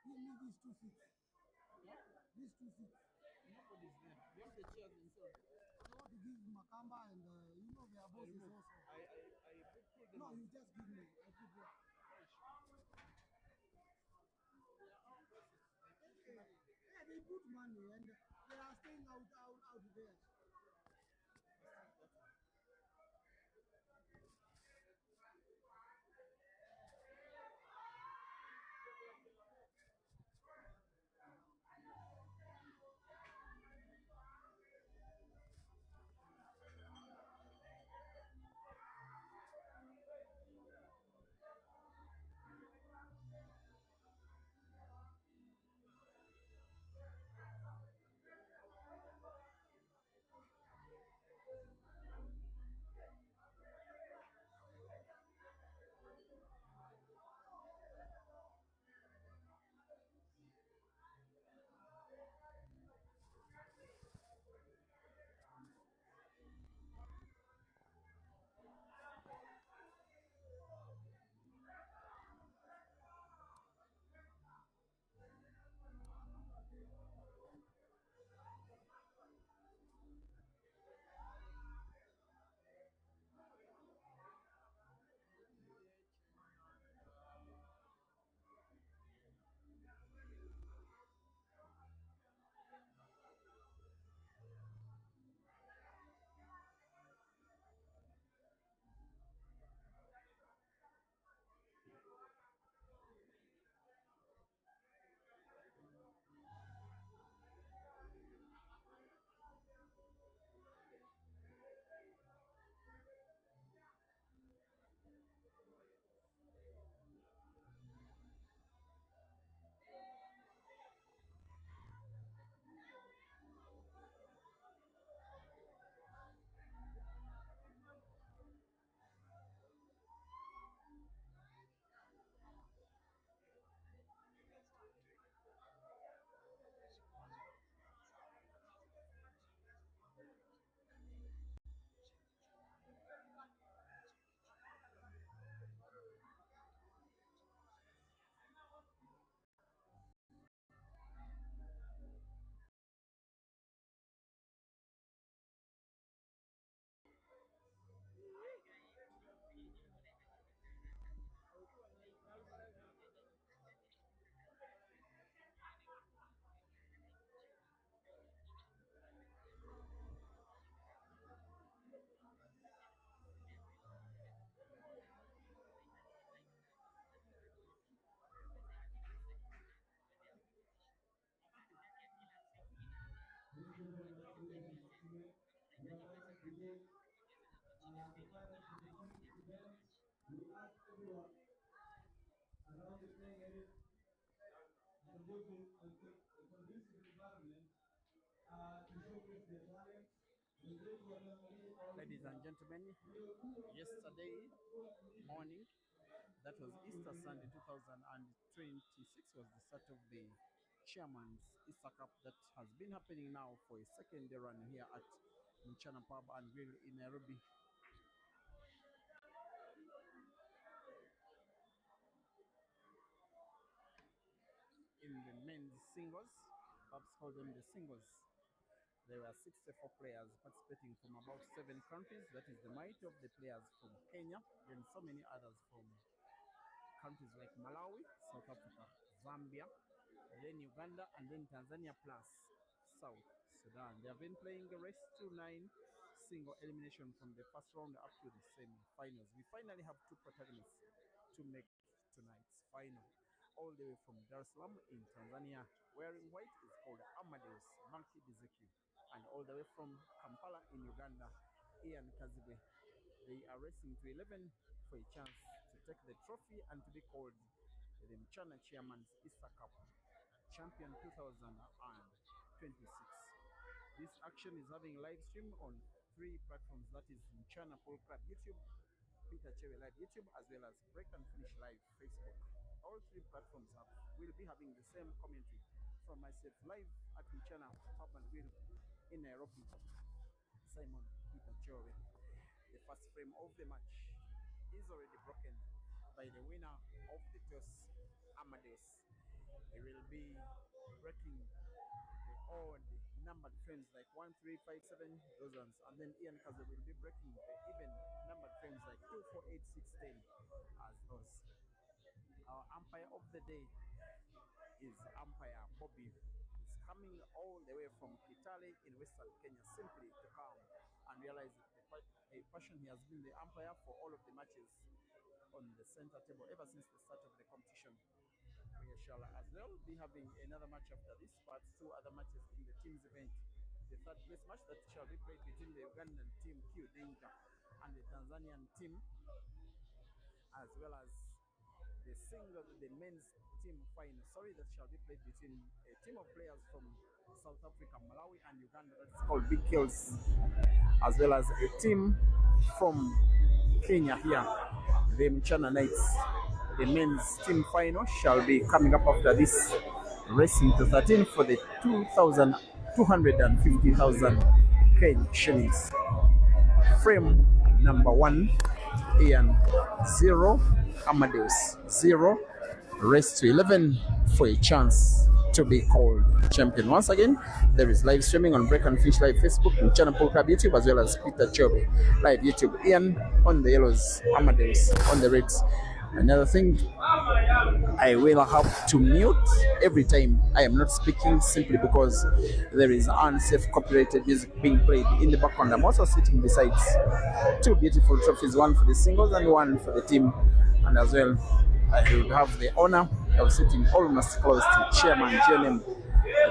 Give me these 2 seats. Yeah? These 2 seats. Nobody's there. You have the chairs inside. I want to give Makamba and you know their bosses also. I put them No, on. you just give me. I put there. Okay. Yeah, they put money and they are staying out there. To finance this event, we ask everyone around the playing area and go to a conducive environment to showcase their talents. Ladies and gentlemen, yesterday morning, that was Easter Sunday 2026, was the start of the Chairman's Easter Cup that has been happening now for a second day run here at MCHANA Pub and Grill in Nairobi. In the men's singles, perhaps call them the singles, there were 64 players participating from about 7 countries. That is the might of the players from Kenya, then so many others from countries like Malawi, South Africa, Zambia, then Uganda, and then Tanzania plus South Sudan. They have been playing the race to 9 single elimination from the first round up to the semi-finals. We finally have 2 protagonists to make tonight's final. All the way from Dar es Salaam in Tanzania, wearing white is called AMADEUS MAKIDIECKI, and all the way from Kampala in Uganda, Ian KAZIBWE. They are racing to 11 for a chance to take the trophy and to be called the MCHANA Chairman's Easter Cup Champion 2026. This action is having live stream on 3 platforms, that is MCHANA Pool Club YouTube, Peter Chewe Live YouTube, as well as Break and Finish Live Facebook. All 3 platforms will be having the same commentary from myself live at MCHANA Pub and Grill in Nairobi. Simon Peter Chewe. The first frame of the match is already broken by the winner of the toss, AMADEUS. He will be breaking the odd numbered frames like 1, 3, 5, 7, those ones. And then Ian Kaze will be breaking the even numbered frames like 2, 4, 8, 6, 10 as those. Our umpire of the day is umpire Bobby. He's coming all the way from Kitale in Western Kenya simply to come and realize that a passion he has been the umpire for all of the matches on the center table ever since the start of the competition. We shall as well be having another match after this, but two other matches in the team's event. The third place match that shall be played between the Ugandan team Q Danger and the Tanzanian team, as well as the men's team final. Sorry, that shall be played between a team of players from South Africa, Malawi, and Uganda. That's called Big Kills, as well as a team from Kenya here, the MCHANA Knights. The men's team final shall be coming up after this, racing to 13 for the 250,000 Kenya shillings. Frame number 1, Ian 0, Amadeus 0, race to 11 for a chance to be called champion. Once again, there is live streaming on Break and Fish Live Facebook, MCHANA Pool Club YouTube, as well as Peter Chobe Live YouTube. Ian on the yellows, Amadeus on the reds. Another thing, I will have to mute every time I am not speaking, simply because there is unsafe copyrighted music being played in the background. I'm also sitting beside two beautiful trophies, one for the singles and one for the team. And as well, I will have the honor of sitting almost close to Chairman GNM,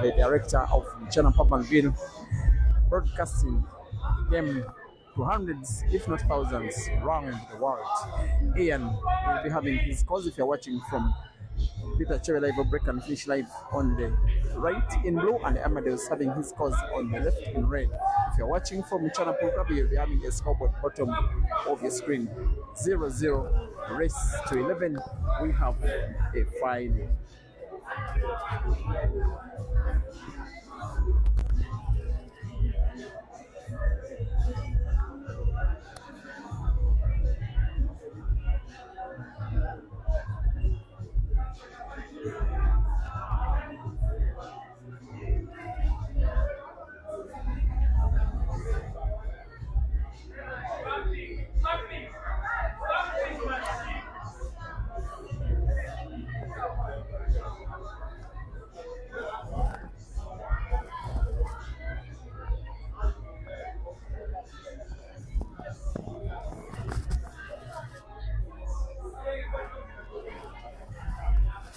the director of MCHANA Papanville, broadcasting the game to hundreds, if not thousands, around the world. Ian will be having his calls if you're watching from Peter Cherry Live or Break and Finish Live on the right in blue, and Amadeus having his calls on the left in red. If you're watching from MCHANA Pool Club, you'll be having a scoreboard bottom of your screen. 0-0, race to 11. We have a final.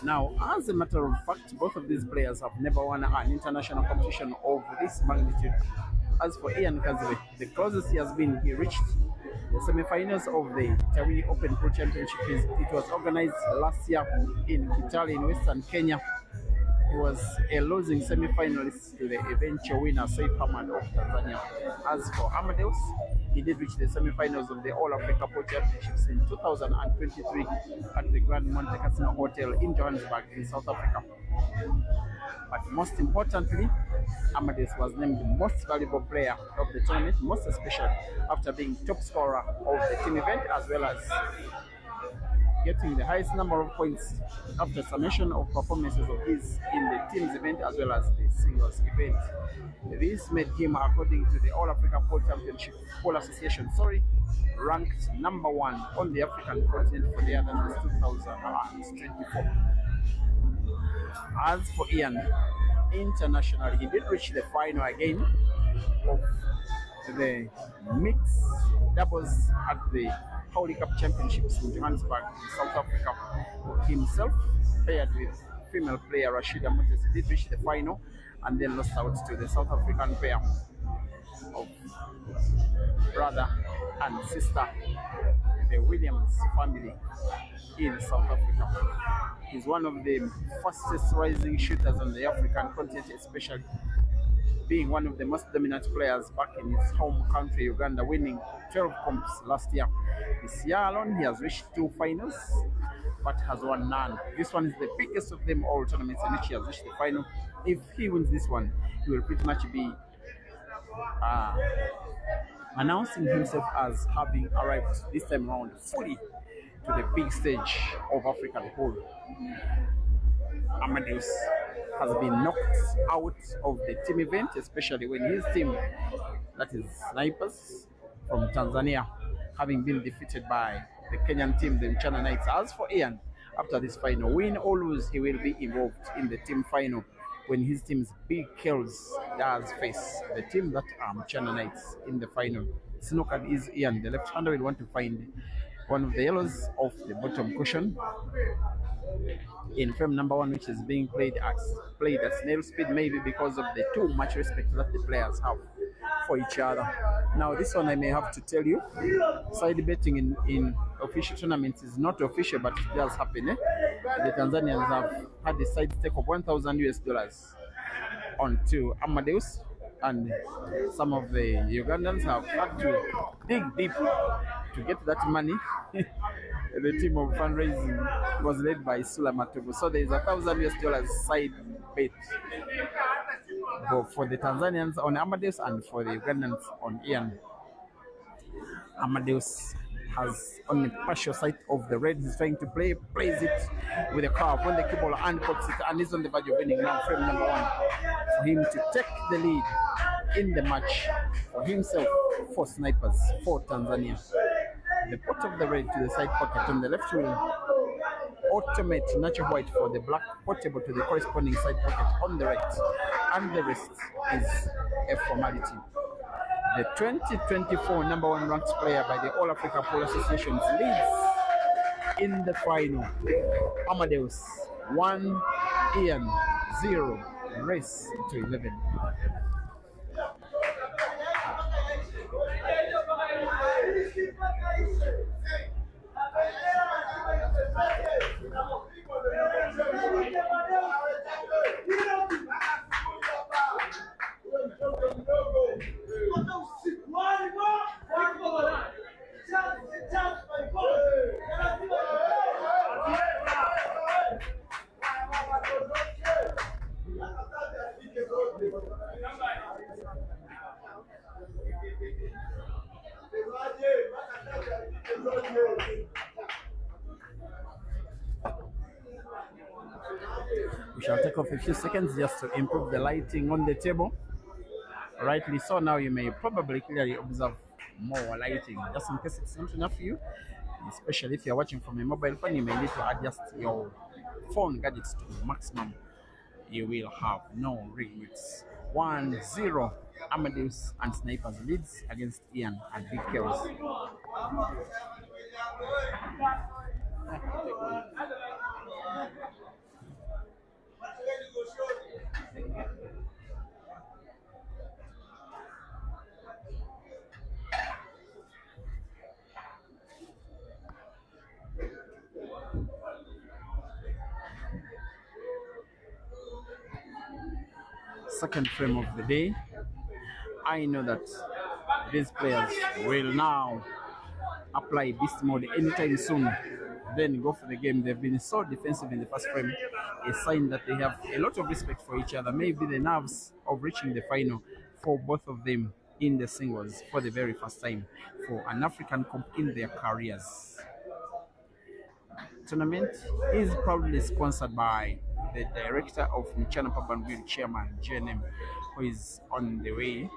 Now, as a matter of fact, both of these players have never won an international competition of this magnitude. As for Ian Kaziwe, the closest he has been, he reached the semi-finals of the Tawi Open Pro Championship. It was organized last year in Kitale in Western Kenya. He was a losing semi-finalist to the eventual winner, Saif Ahmad of Tanzania. As for Amadeus, he did reach the semi-finals of the All Africa Pro Championships in 2023 at the Grand Monte Casino Hotel in Johannesburg in South Africa. But most importantly, Amadeus was named the most valuable player of the tournament, most especially after being top scorer of the team event, as well as getting the highest number of points after summation of performances of his in the team's event as well as the singles event. This made him, according to the All Africa Pole Championship Pole Association, ranked number 1 on the African continent for the year 2024. As for Ian, internationally, he did reach the final again of the mixed doubles at the Holy Cup Championships in Johannesburg, South Africa. Himself, paired with female player Rashida Montes, did reach the final and then lost out to the South African pair of brother and sister, the Williams family in South Africa. He's one of the fastest rising shooters on the African continent, especially being one of the most dominant players back in his home country, Uganda, winning 12 comps last year. This year alone, he has reached 2 finals, but has won none. This one is the biggest of them all tournaments in which he has reached the final. If he wins this one, he will pretty much be announcing himself as having arrived this time around fully to the big stage of African pool. Amadeus has been knocked out of the team event, especially when his team, that is Snipers from Tanzania, having been defeated by the Kenyan team, the MCHANA Knights. As for Ian, after this final win or lose, he will be involved in the team final when his team's Big Kells does face the team that are MCHANA Knights in the final. Snooker is Ian. The left-hander will want to find one of the yellows off the bottom cushion in frame number one, which is being played at snail speed, maybe because of the too much respect that the players have for each other. Now this one I may have to tell you, side betting in official tournaments is not official, but it does happen. The Tanzanians have had the side stake of $1,000 onto Amadeus, and some of the Ugandans have had to dig deep to get that money. The team of fundraising was led by Sula Matogo. So there is $1,000 side bet for the Tanzanians on Amadeus and for the Ugandans on Ian. Amadeus has only partial sight of the red. He's trying to plays it with a curve on the keyboard and puts it, and he's on the verge of winning now. Frame number one for him to take the lead in the match for himself, for Snipers, for Tanzania. The pot of the red to the side pocket on the left will automate natural white for the black portable to the corresponding side pocket on the right, and the rest is a formality. The 2024 number one ranked player by the All Africa Pool Associations leads in the final. Amadeus 1, Ian 0, race to 11. We shall take off a few seconds just to improve the lighting on the table. Rightly so, now you may probably clearly observe more lighting, just in case it's not enough for you, especially if you're watching from a mobile phone. You may need to adjust your phone gadgets to maximum. You will have no regrets. 1-0 Amadeus and Snipers leads against Ian and Big Kells. Second frame of the day. I know that these players will now apply beast mode anytime soon, then go for the game. They've been so defensive in the first frame, a sign that they have a lot of respect for each other. Maybe the nerves of reaching the final for both of them in the singles for the very first time for an African comp in their careers. Tournament is proudly sponsored by the director of MCHANA Pabanville, Chairman JNM, who is on the way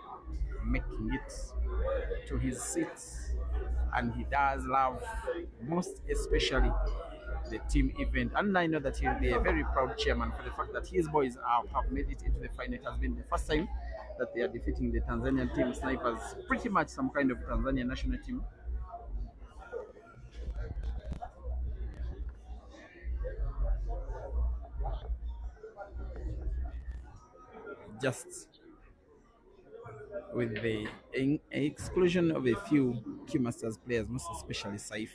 making it to his seat, and he does love most especially the team event, and I know that he'll be a very proud chairman for the fact that his boys have made it into the final. It has been the first time that they are defeating the Tanzanian team Snipers, pretty much some kind of Tanzanian national team. Just with the exclusion of a few Q Masters players, most especially Saif,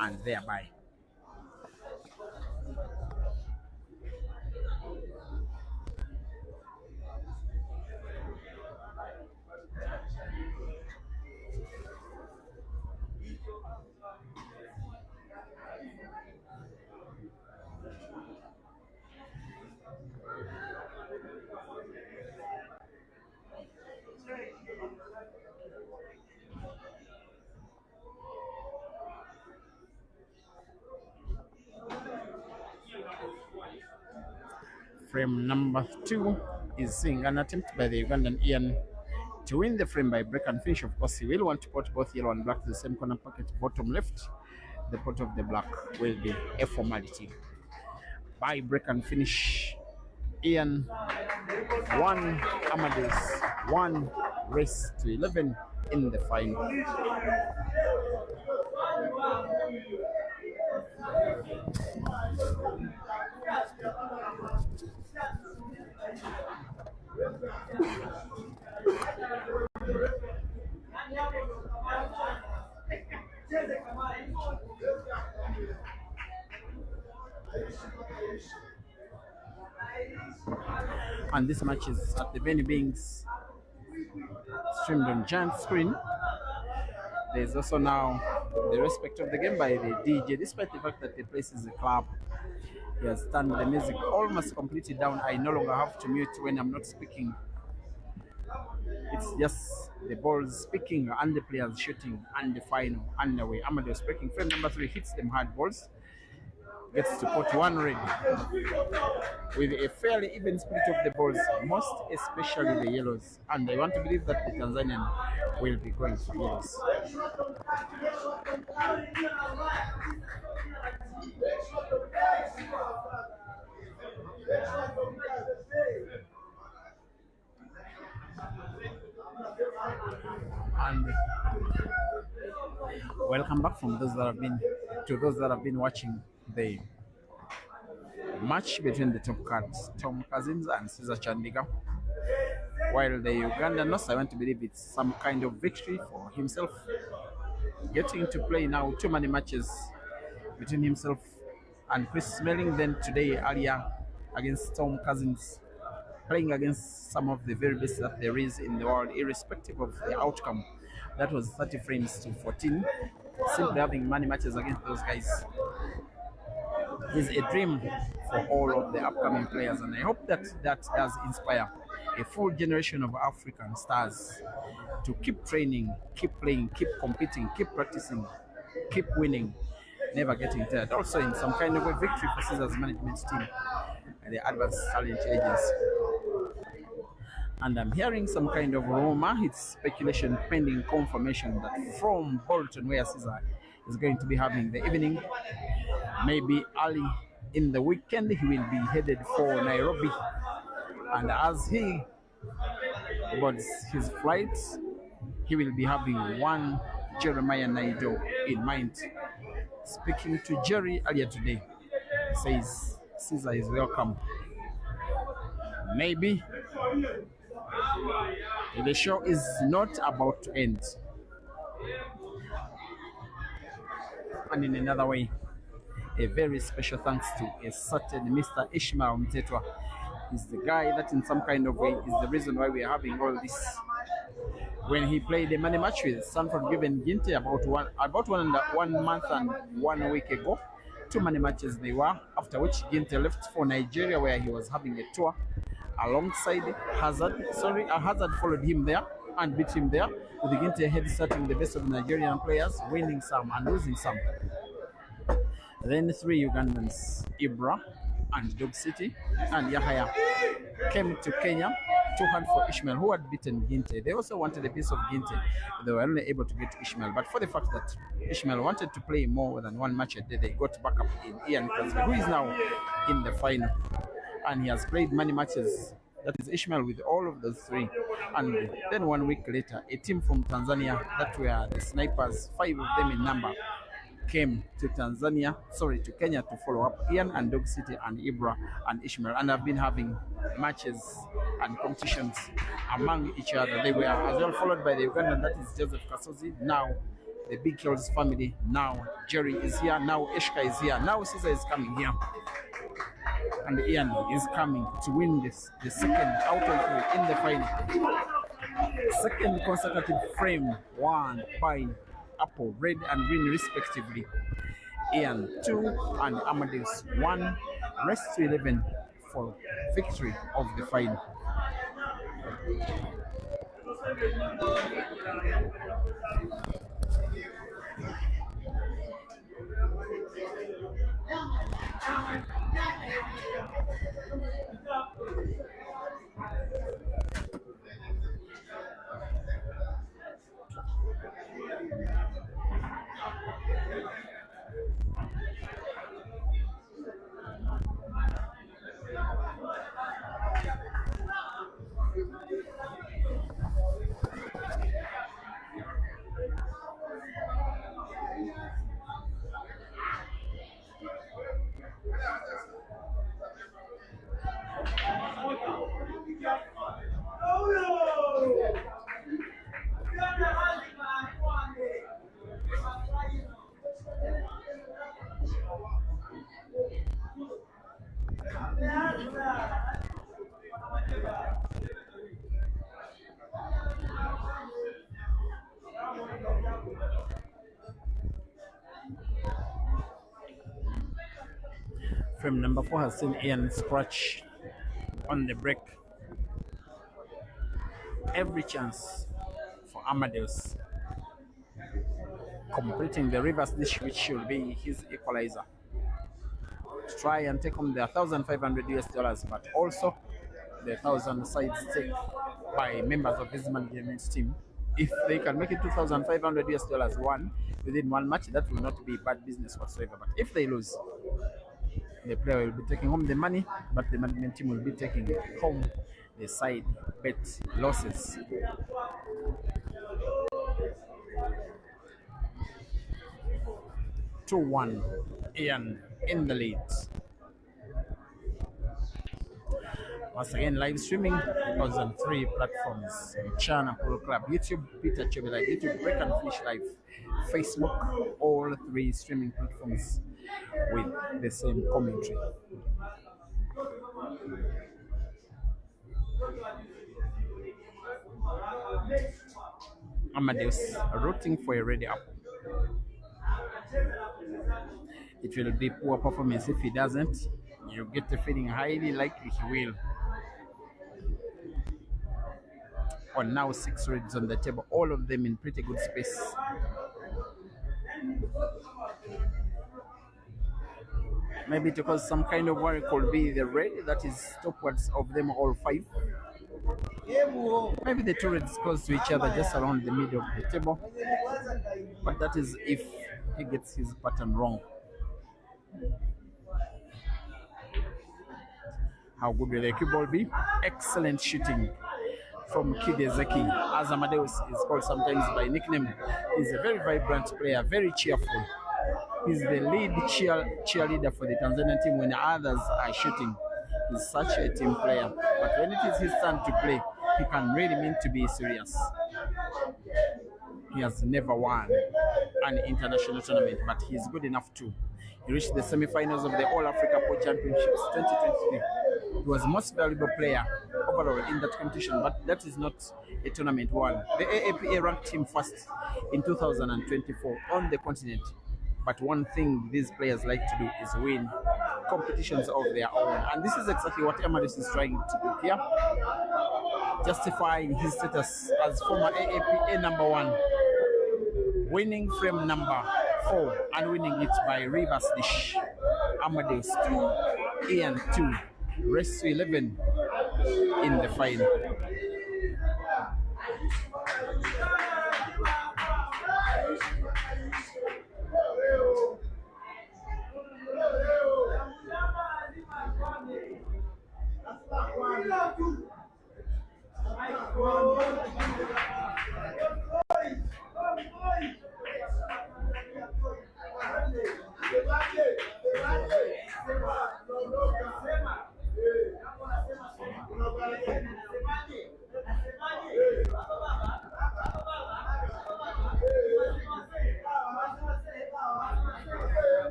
and thereby Frame number 2 is seeing an attempt by the Ugandan Ian to win the frame by break and finish. Of course, he will want to put both yellow and black to the same corner pocket, bottom left. The pot of the black will be a formality. By break and finish, Ian 1, Amadeus 1, race to 11 in the final. And this match is at the venue being streamed on giant screen. There's also now the respect of the game by the DJ, despite the fact that the place is a club. He has turned the music almost completely down. I no longer have to mute when I'm not speaking. It's just the balls speaking and the players shooting and the final underway. Amadeus breaking frame number 3 hits them hard balls. Gets to put 1 red with a fairly even split of the balls, most especially the yellows. And I want to believe that the Tanzanian will be going for yellows. And welcome back from those that have been watching the match between the top cards, Tom Cousins and Cesar Chandiga. While the Ugandan, I want to believe it's some kind of victory for himself, getting to play now too many matches between himself and Chris Smelling. Then today, earlier against Tom Cousins, playing against some of the very best that there is in the world, irrespective of the outcome. That was 30 frames to 14. Simply having many matches against those guys is a dream for all of the upcoming players, and I hope that that does inspire a full generation of African stars to keep training, keep playing, keep competing, keep practicing, keep winning, never getting tired. Also in some kind of a victory for Caesar's management team and the Advanced Talent Agency. And I'm hearing some kind of rumor, it's speculation pending confirmation, that from Bolton, where Caesar is going to be having the evening, maybe early in the weekend, he will be headed for Nairobi. And as he boards his flight, he will be having one Jeremiah Naido in mind. Speaking to Jerry earlier today, says Caesar is welcome. Maybe the show is not about to end. And in another way, a very special thanks to a certain Mr. Ishmael Mtetwa. He's the guy that in some kind of way is the reason why we are having all this. When he played a money match with Sanford Given Ginte about one month and 1 week ago, 2 money matches they were, after which Ginte left for Nigeria, where he was having a tour alongside Hazard. Hazard followed him there and beat him there, with the Ginte head starting the best of the Nigerian players, winning some and losing some. Then 3 Ugandans, Ibra and Dog City and Yahaya, came to Kenya to hunt for Ishmael, who had beaten Ginte. They also wanted a piece of Ginte. They were only able to get Ishmael. But for the fact that Ishmael wanted to play more than 1 match a day, they got back up in Ian KAZIBWE, who is now in the final. And he has played many matches. That is Ishmael with all of those 3. And then 1 week later, a team from Tanzania, that were the Snipers, 5 of them in number, came to Kenya to follow up Ian and Dog City and Ibra and Ishmael, and have been having matches and competitions among each other. They were as well followed by the Ugandan, that is Joseph Kasozi, now the Big Hills family, now Jerry is here, now Eshka is here, now Caesar is coming here, and Ian is coming to win the second out of 3 in the final. Second consecutive frame won by Apple, red and green respectively. Ian 2 and Amadeus 1, rest to 11 for victory of the final. Frame number 4 has seen Ian scratch on the break. Every chance for Amadeus, completing the reverse dish, which should be his equalizer, to try and take home the 1,500 US dollars, but also the 1,000 side stake by members of his management team. If they can make it 2,500 US dollars within one match, that will not be bad business whatsoever. But if they lose, the player will be taking home the money, but the management team will be taking home the side bet losses. Two 1, Ian in the lead. Once again, live streaming on 3 platforms: MCHANA Pro Club, YouTube, Peter Chebe Live, YouTube, Break and Finish Live, Facebook, all 3 streaming platforms with the same commentary. Amadeus rooting for a ready apple. It will be poor performance if he doesn't. You get the feeling highly likely he will. On now 6 reds on the table, all of them in pretty good space. Maybe to cause some kind of worry could be the red that is topwards of them all 5. Maybe the 2 reds close to each other just around the middle of the table. But that is if he gets his pattern wrong. How good will the cue ball be? Excellent shooting from KAZIBWE, as Amadeus is called sometimes by nickname. He's a very vibrant player, very cheerful. He's the lead cheerleader for the Tanzanian team when others are shooting. He's such a team player. But when it is his turn to play, he can really mean to be serious. He has never won an international tournament, but he's good enough too. He reached the semi-finals of the All Africa Pool Championships 2023. He was most valuable player overall in that competition, but that is not a tournament won. The AAPA ranked him first in 2024 on the continent. But one thing these players like to do is win competitions of their own. And this is exactly what Amadeus is trying to do here, justifying his status as former AAPA number 1, winning frame number 4 and winning it by reverse dish. Amadeus 2, Ian 2, race to 11 in the final.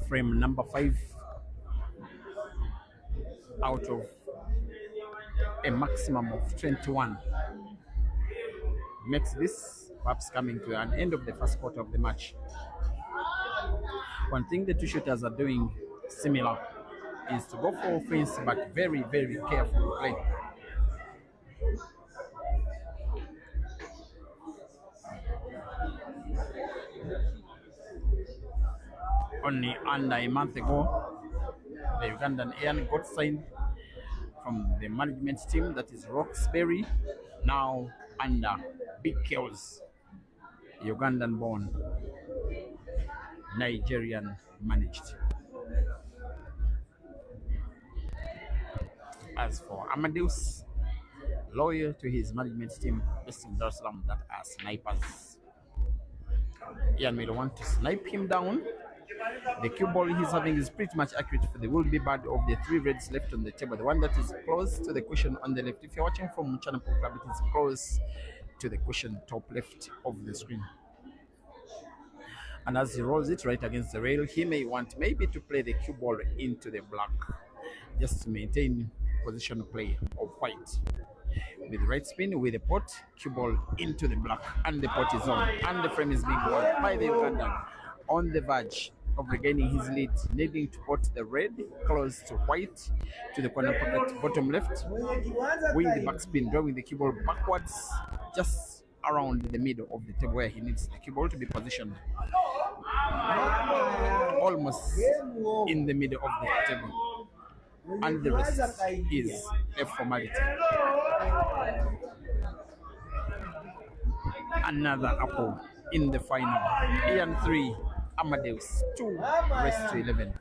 Frame number 5 out of a maximum of 21 makes this perhaps coming to an end of the first quarter of the match. One thing the two shooters are doing similar is to go for offense, but very, very careful play. Only under a month ago, the Ugandan Air got signed from the management team, that is Roxbury, now under Big Kells, Ugandan-born, Nigerian managed. As for Amadeus, loyal to his management team based in Dar es Salaam that are snipers. Ian will want to snipe him down. The cue ball he's having is pretty much accurate for the will-be bad of the 3 reds left on the table. The one that is close to the cushion on the left. If you're watching from MCHANA Club, it is close to the cushion top left of the screen. And as he rolls it right against the rail, he may want maybe to play the cue ball into the black, just to maintain position play of white. With right spin, with the pot, cue ball into the black, and the pot is on, and the frame is being won by the Ugandan on the verge of regaining his lead, needing to pot the red close to white to the corner pocket bottom left, with the backspin, drawing the cue ball backwards just around the middle of the table where he needs the cue ball to be positioned, almost in the middle of the table, and the rest is a formality. Another apple in the final. Ian 3, Amadeus 2, rest to 11.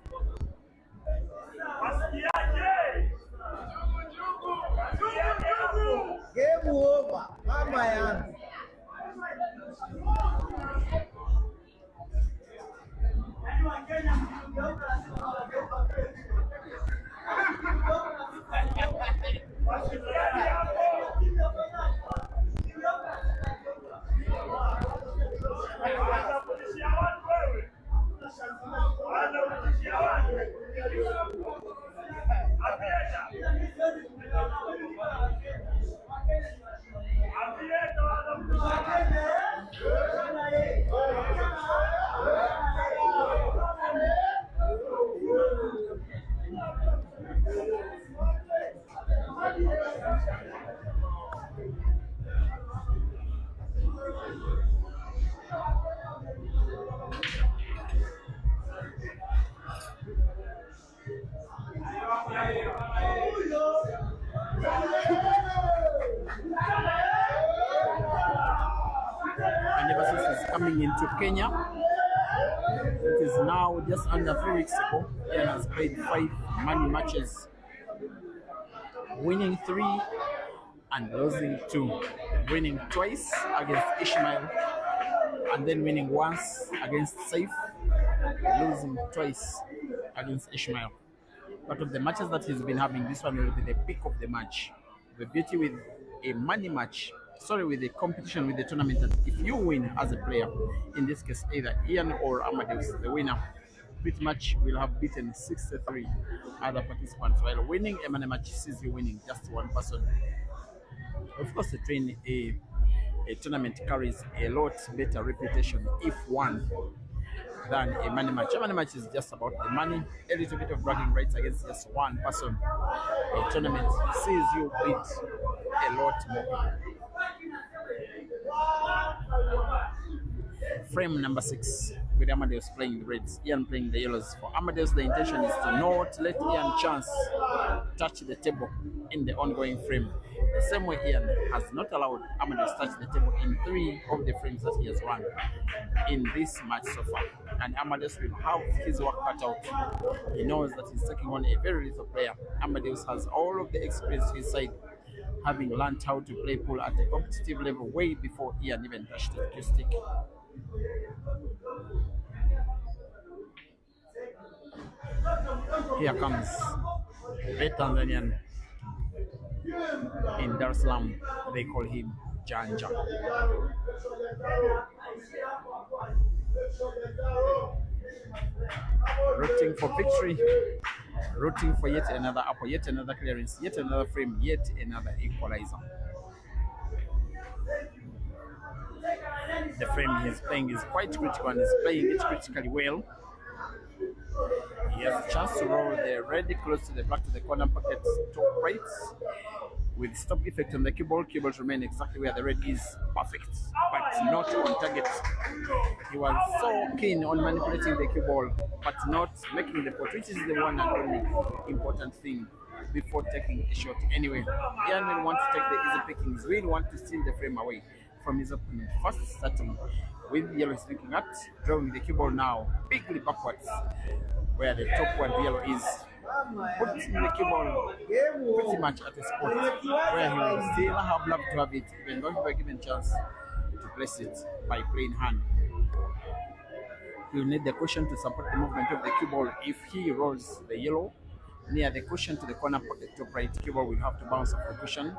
Game over. Mama yangu. And ever since he's coming into Kenya, it is now just under 3 weeks ago, he has played 5 money matches, winning 3 and losing 2, winning twice against Ishmael, and then winning once against Saif, losing twice against Ishmael. But of the matches that he's been having, this one will be the peak of the match. The beauty with a money match, with the competition, with the tournament, that if you win as a player, in this case either Ian or Amadeus, the winner, pretty much will have beaten 63 other participants, while winning a money match sees you winning just one person. Of course, a tournament carries a lot better reputation if won than a money match. A money match is just about the money, a little bit of bragging rights against just one person. A tournament sees you beat a lot more. Frame number 6 with Amadeus playing the reds, Ian playing the yellows. For Amadeus, the intention is to not let Ian chance touch the table in the ongoing frame. The same way Ian has not allowed Amadeus touch the table in 3 of the frames that he has won in this match so far. And Amadeus will have his work cut out. He knows that he's taking on a very little player. Amadeus has all of the experience to his side, having learned how to play pool at a competitive level way before Ian even touched the cue stick. Here comes the Tanzanian. In Dar es Salaam, they call him Janja. rooting for victory, rooting for yet another upper, yet another clearance, yet another frame, yet another equalizer. The frame he is playing is quite critical and is playing it critically well. He has a chance to roll the red close to the black to the corner pocket top right. With stop effect on the cue ball remain exactly where the red is, perfect, but not on target. He was so keen on manipulating the cue ball, but not making the pot, which is the one and only important thing before taking a shot. Anyway, Ian will want to take the easy pickings, will want to steal the frame away from his opponent. First starting with yellow is looking at, drawing the cue ball now bigly backwards, where the top one yellow is. Putting the cue ball pretty much at a spot where he will still have love to have it, even though he was given chance to place it by playing hand. He will need the cushion to support the movement of the cue ball. If he rolls the yellow near the cushion to the corner pocket top right, cue ball will have to bounce off the cushion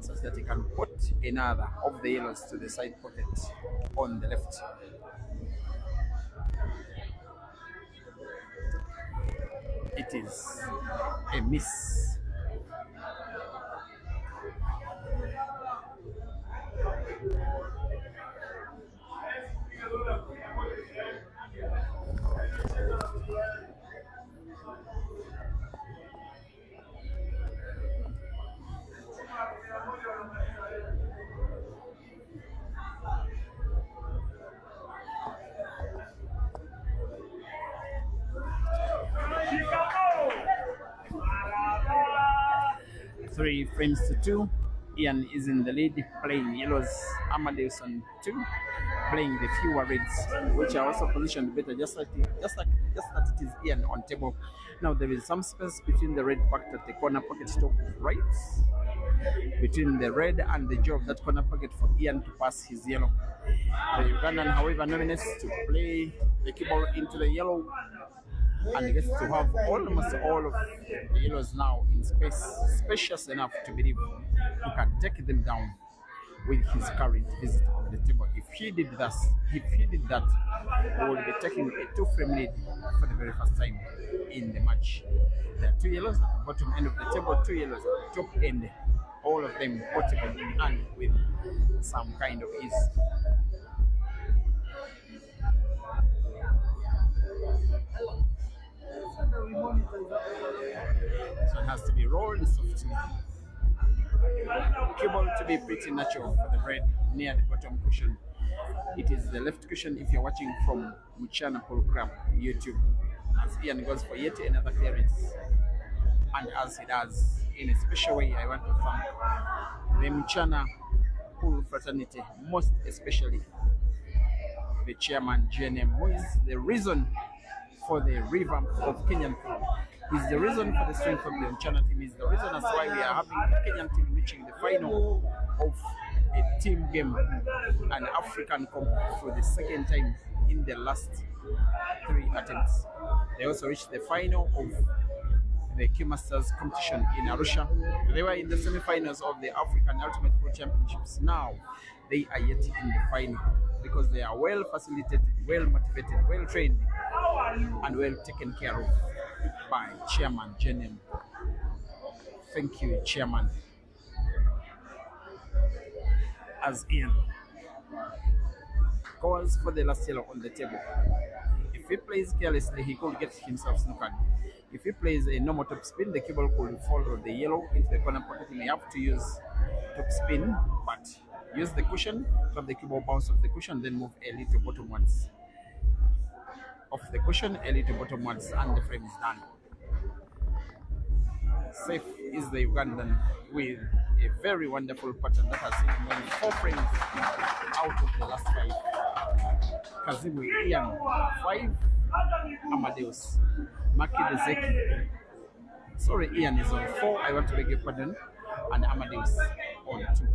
such that he can put another of the yellows to the side pocket on the left. It is a miss. Three frames to two. Ian is in the lead, playing yellows. Amadeus on two, playing the fewer reds, which are also positioned better, just as it is Ian on table. Now there is some space between the red packet at the corner pocket top right, between the red and the jaw of that corner pocket for Ian to pass his yellow. The Ugandan, however, nominates to play the cue ball into the yellow and gets to have almost all of the yellows now in space, spacious enough to believe he can take them down with his current visit of the table. If he did that, he would be taking a two-frame lead for the very first time in the match. There are two yellows at the bottom end of the table, two yellows at the top end, all of them portable and with some kind of ease. So it has to be rolled softly. Cue ball to be pretty natural for the red near the bottom cushion. It is the left cushion if you're watching from MCHANA program YouTube. As Ian goes for yet another clearance, and as he does in a special way, I want to thank the MCHANA pool fraternity, most especially the chairman GNM, who is the reason for the revamp of Kenyan pool. Is the reason for the strength of the MCHANA team, is the reason as why we are having the Kenyan team reaching the final of a team game, an African Cup for the second time in the last 3 attempts. They also reached the final of the Q Masters competition in Arusha. They were in the semi-finals of the African Ultimate Pool Championships. Now they are yet in the final because they are well facilitated, well motivated, well trained, and well taken care of by Chairman Jenem. Thank you, Chairman. As Ian goes for the last yellow on the table. If he plays carelessly, he could get himself snookered. If he plays a normal top spin, the cue ball could follow the yellow into the corner pocket. He may have to use top spin, but use the cushion, have the cue ball bounce off the cushion, then move a little bottomwards. Off the cushion, a little bottomwards, and the frame is done. Safe is the Ugandan with a very wonderful pattern that has seen more than 4 frames out of the last 5. KAZIBWE, Ian 5, AMADEUS, MAKIDIECKI. Sorry, Ian is on 4, I want to beg your pardon, and AMADEUS on 2.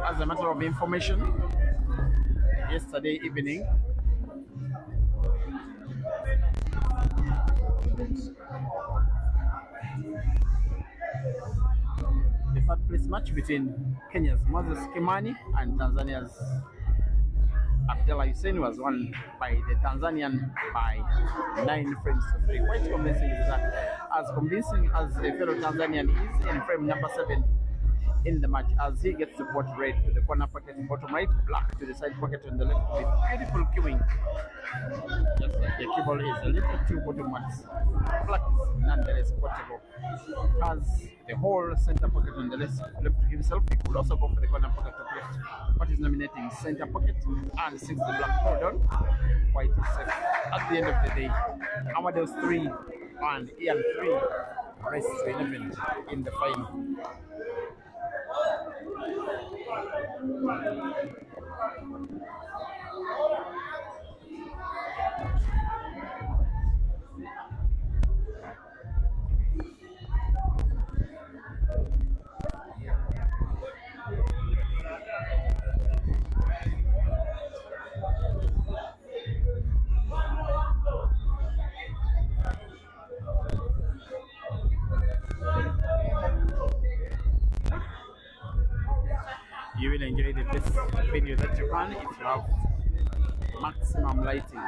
As a matter of information, yesterday evening, the third place match between Kenya's Moses Kimani and Tanzania's Abdullah Hussein was won by the Tanzanian by 9 frames to 3. Quite convincing is that. As convincing as a fellow Tanzanian is in frame number 7 in the match, as he gets the ball red to the corner pocket bottom right, black to the side pocket on the left with beautiful queuing. Just like the cue ball is a little too bottomwards. Black is nonetheless portable. As the whole center pocket on the left to himself, he could also go for the corner pocket of left. What is nominating center pocket, and since the black hold on, white is safe. At the end of the day, AMADEUS 3 and Ian 3 rest to 11 in the final. You will enjoy the best video that you can if you have maximum lighting,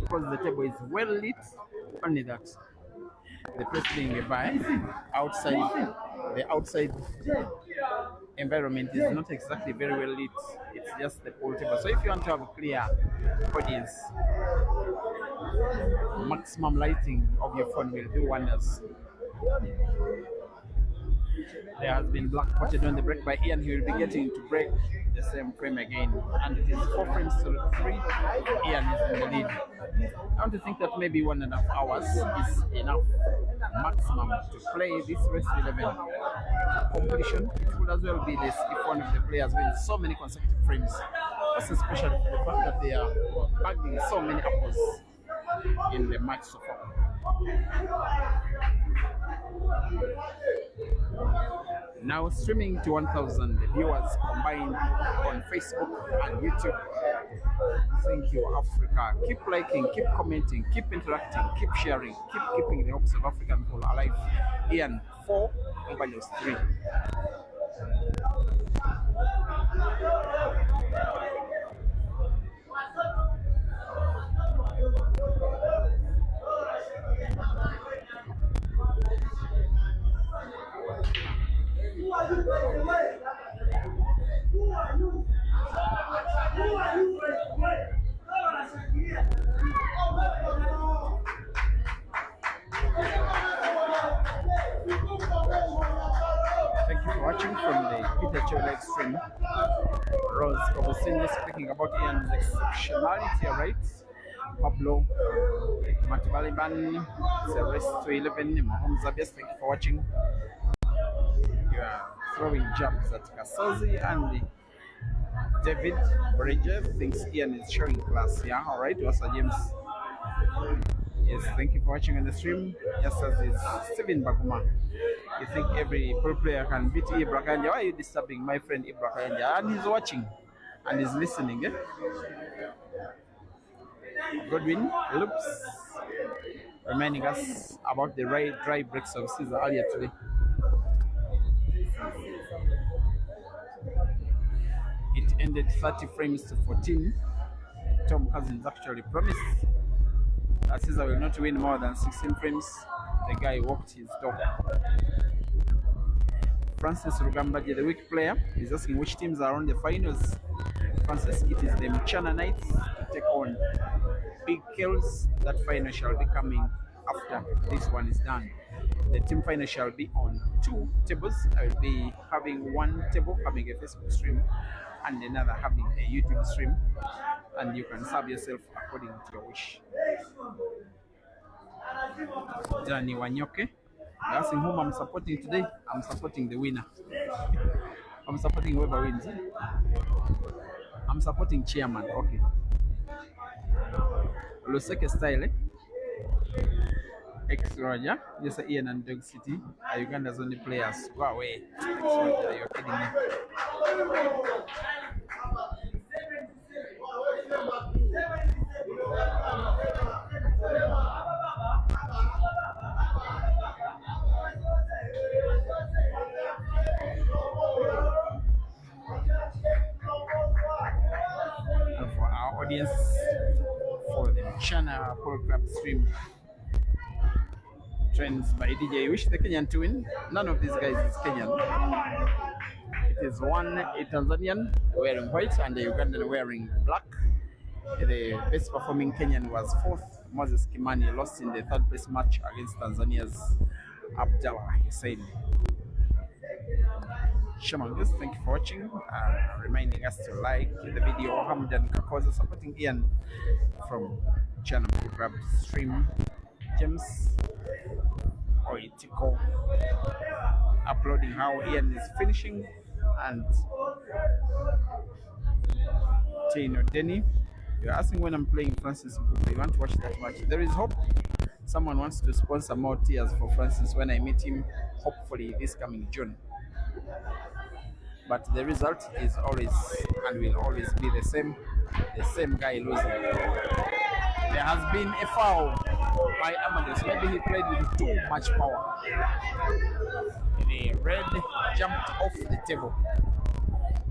because the table is well lit. Only that the place being by outside, the outside environment is not exactly very well lit. It's just the pool table. So if you want to have a clear audience, maximum lighting of your phone will do wonders. There has been black potted on the break by Ian. He will be getting to break the same frame again, and it is 4 frames to 3. Ian is in the lead. I want to think that maybe 1.5 hours is enough maximum to play this race 11 completion. It would as well be less if one of the players wins so many consecutive frames. That's especially for the fact that they are bagging so many apples in the match so far. Now streaming to 1,000 viewers combined on Facebook and YouTube. Thank you, Africa. Keep liking, keep commenting, keep interacting, keep sharing, keep keeping the hopes of African people alive. Ian 4, AMADEUS 3. Thank you for watching from the Peter Joe live stream. Rose Kobosini speaking about Ian's exceptionality, right? Pablo Matbaliban, it's a race to 11. Mahomes Zabias, thank you for watching. You are throwing jabs at Kasozi, and David Bridger thinks Ian is showing class. Yeah, alright, Wasa James. Yes, thank you for watching on the stream. Yes, as is Steven Baguma. You think every pro player can beat Ibra Kanja? Why are you disturbing my friend Ibra Kanja? And he's watching and he's listening. Eh? Godwin Loops reminding us about the dry breaks of Caesar earlier today. It ended 30 frames to 14 Tom Cousins actually promised that Caesar will not win more than 16 frames. The guy walked his dog. Francis Rugambaje, the weak player, is asking which teams are on the finals. Francis, it is the MCHANA Knights to take on Big Kills. That final shall be coming after this one is done. The team final shall be on 2 tables. I will be having one table having a Facebook stream and another having a YouTube stream, and you can serve yourself according to your wish. Johnny Wanyoke, asking whom I'm supporting today. I'm supporting the winner. I'm supporting whoever wins. I'm supporting chairman. Okay. Luseke style, X-Roger, yes, Ian and Dog City are Uganda's only players. Go away. X-Roger, you're kidding me. And for our audience, for the MCHANA Polo Club stream, trains by DJ. Wish the Kenyan to win. None of these guys is Kenyan. It is one a Tanzanian wearing white and a Ugandan wearing black. The best performing Kenyan was 4th. Moses Kimani lost in the 3rd place match against Tanzania's Abdallah Hussein. Shamangos, thank you for watching. Reminding us to like the video. Hamdan Kakoza supporting Ian from Channel Grab Stream. James Oitiko uploading how Ian is finishing, and Tino Denny, you're asking when I'm playing Francis. You want to watch that match? There is hope. Someone wants to sponsor more tears for Francis when I meet him, hopefully this coming June. But the result is always and will always be the same guy losing. There has been a foul by AMADEUS. Maybe he played with too much power. The red jumped off the table.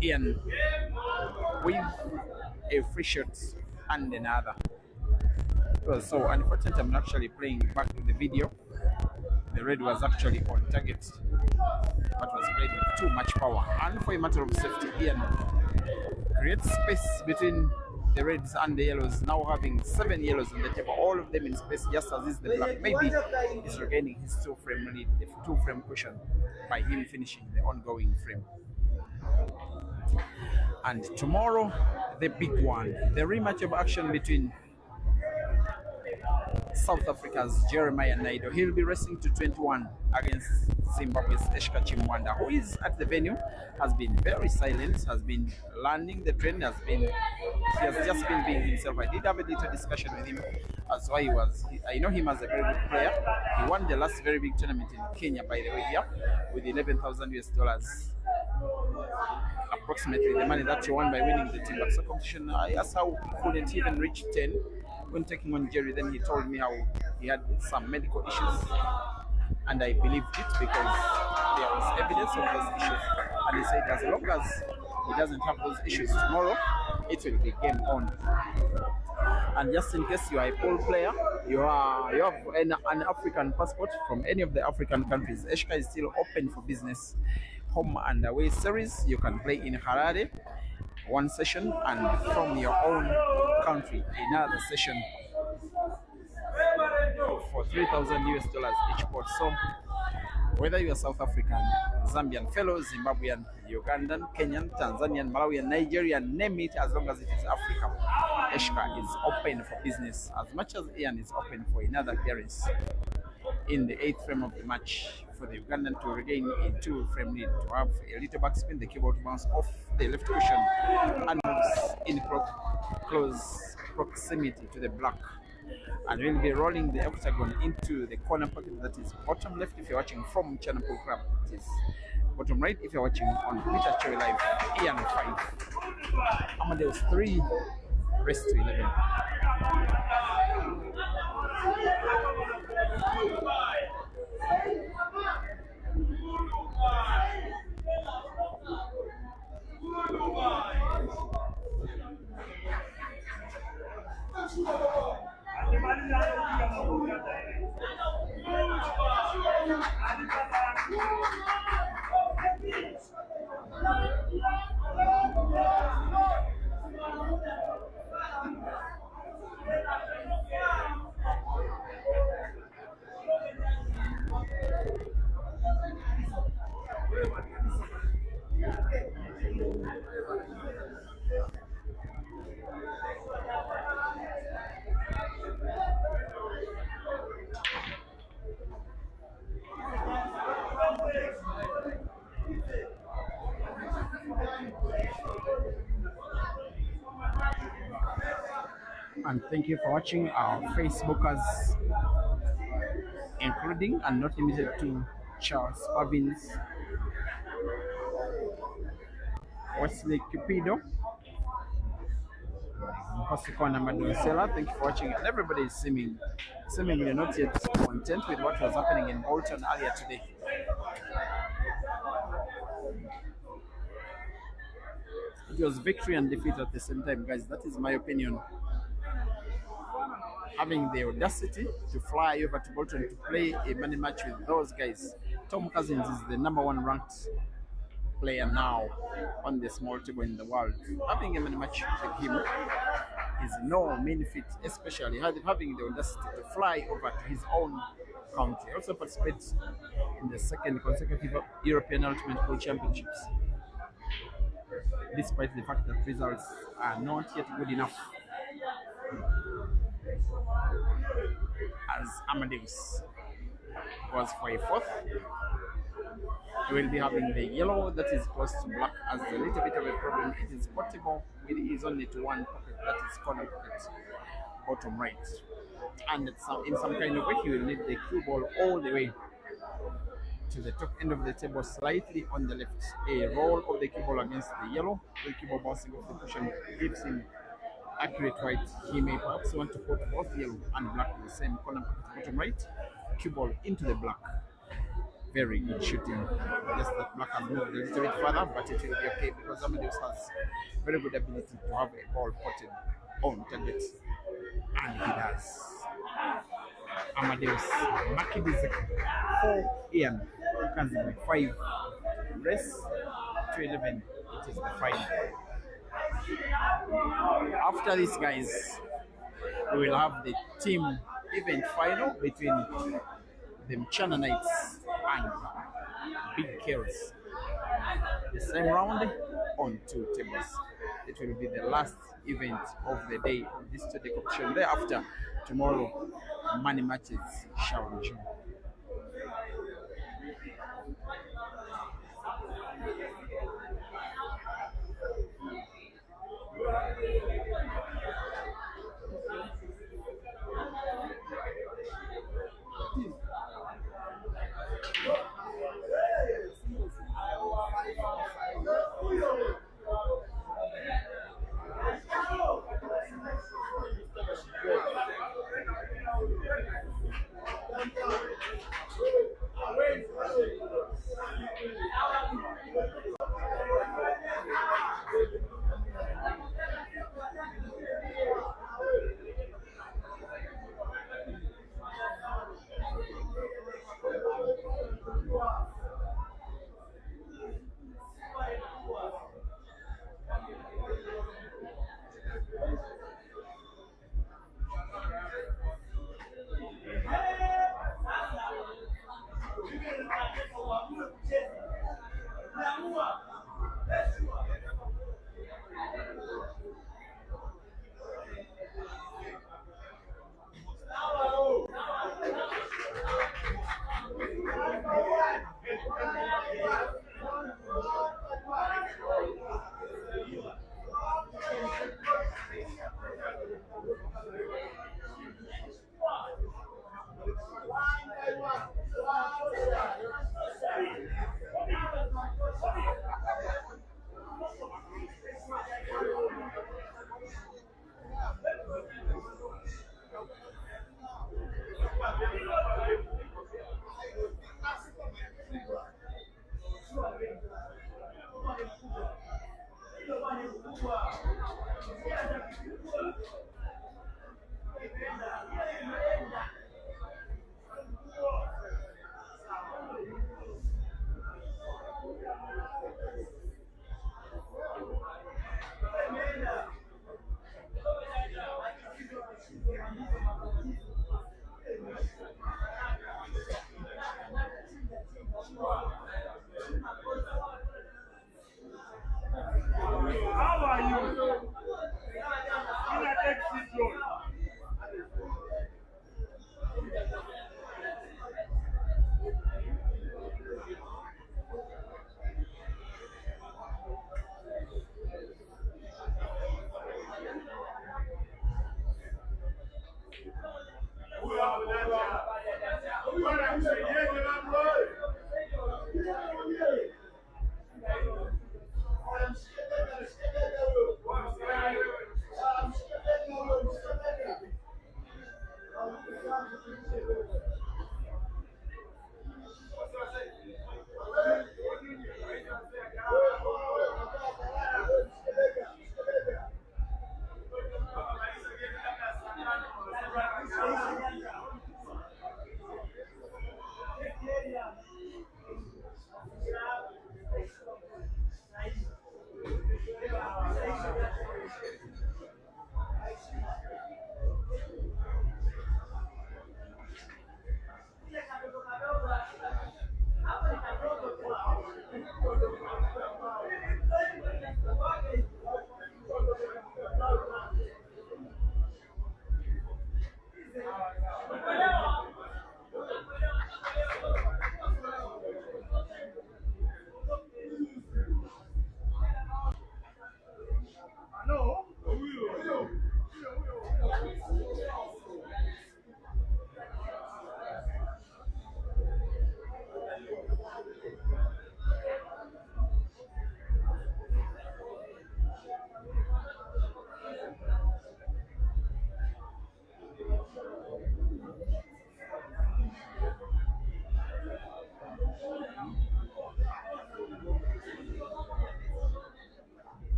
Ian with a free shot and another. It was so unfortunate. I'm actually playing back the video. The red was actually on target, but was played with too much power. And for a matter of safety, Ian creates space between the reds and the yellows, now having 7 yellows on the table, all of them in space, just as is the black. Maybe he's regaining his 2-frame lead, the 2-frame cushion, by him finishing the ongoing frame. And tomorrow, the big one, the rematch of action between South Africa's Jeremiah Naido. He'll be racing to 21 against Zimbabwe's Eshka Chimwanda, who is at the venue, has been very silent, has been landing the train, he has just been being himself. I did have a little discussion with him as why I know him as a very good player. He won the last very big tournament in Kenya, by the way, here, with 11,000 US dollars. Approximately the money that he won by winning the team boxer competition. I asked how he couldn't even reach 10 when taking on Jerry. Then he told me how he had some medical issues, and I believed it because there was evidence of those issues. And he said as long as he doesn't have those issues tomorrow, it will be game on. And just in case you are a pole player, you have an African passport from any of the African countries, Eshka is still open for business. Home and away series, you can play in Harare, 1 session, and from your own country, another session for 3,000 US dollars each pot. So whether you are South African, Zambian fellow, Zimbabwean, Ugandan, Kenyan, Tanzanian, Malawian, Nigerian, name it, as long as it is Africa, Eshka is open for business, as much as Ian is open for another appearance in the 8th frame of the match for the Ugandan to regain a 2-frame lead, to have a little backspin, the keyboard bounce off the left cushion and moves in close proximity to the black, and we'll be rolling the octagon into the corner pocket that is bottom left if you're watching from Channel Club. It is bottom right if you're watching on Peter Choi Live. Ian 5, Amadeus 3, rest to 11. And thank you for watching our Facebookers, including and not limited to Charles Pavins, Wesley Cupido, Kosikona Madonsela. Thank you for watching, and everybody is seemingly not yet content with what was happening in Bolton earlier today. It was victory and defeat at the same time, guys. That is my opinion. Having the audacity to fly over to Bolton to play a money match with those guys. Tom Cousins is the #1 ranked player now on the small table in the world. Having a money match with him is no mean feat, especially having the audacity to fly over to his own country. Also participates in the second consecutive European Ultimate Pool Championships, despite the fact that results are not yet good enough. As Amadeus was for a fourth, he will be having the yellow that is close to black as a little bit of a problem. It is portable, it is only to one pocket, that is corner pocket, bottom right. And in some kind of way, he will need the cue ball all the way to the top end of the table, slightly on the left. A roll of the cue ball against the yellow, the cue ball bouncing off the cushion gives him accurate white. He may perhaps want to put both yellow and black in the same corner pocket, bottom right, cue ball into the black. Very good shooting. Just that black has moved a little bit further, but it will be okay because Amadeus has very good ability to have a ball potted on target, and he does. Amadeus, MAKIDIECKI 4, Ian KAZIBWE 5, race to 11. It is the final. After this, guys, we will have the team event final between the MCHANA Knights and Big Kills. The same round on 2 tables. It will be the last event of the day of this today competition. Thereafter, tomorrow, money matches shall resume.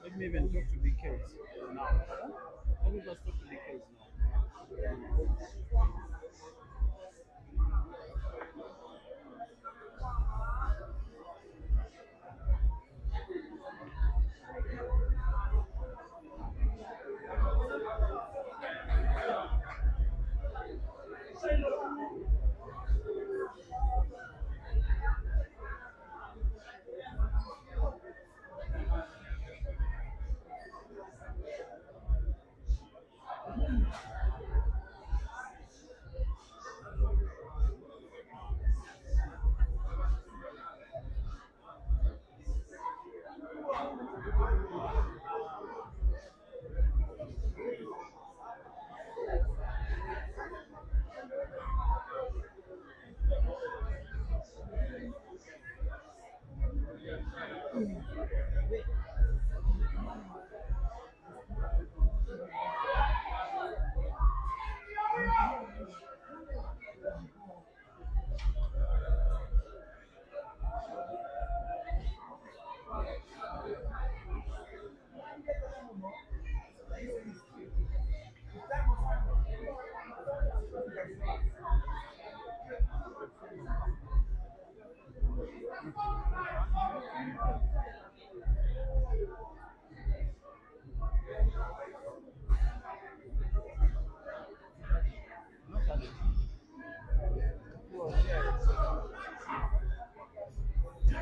Let me even talk to the kids now. Let me just talk to the kids now.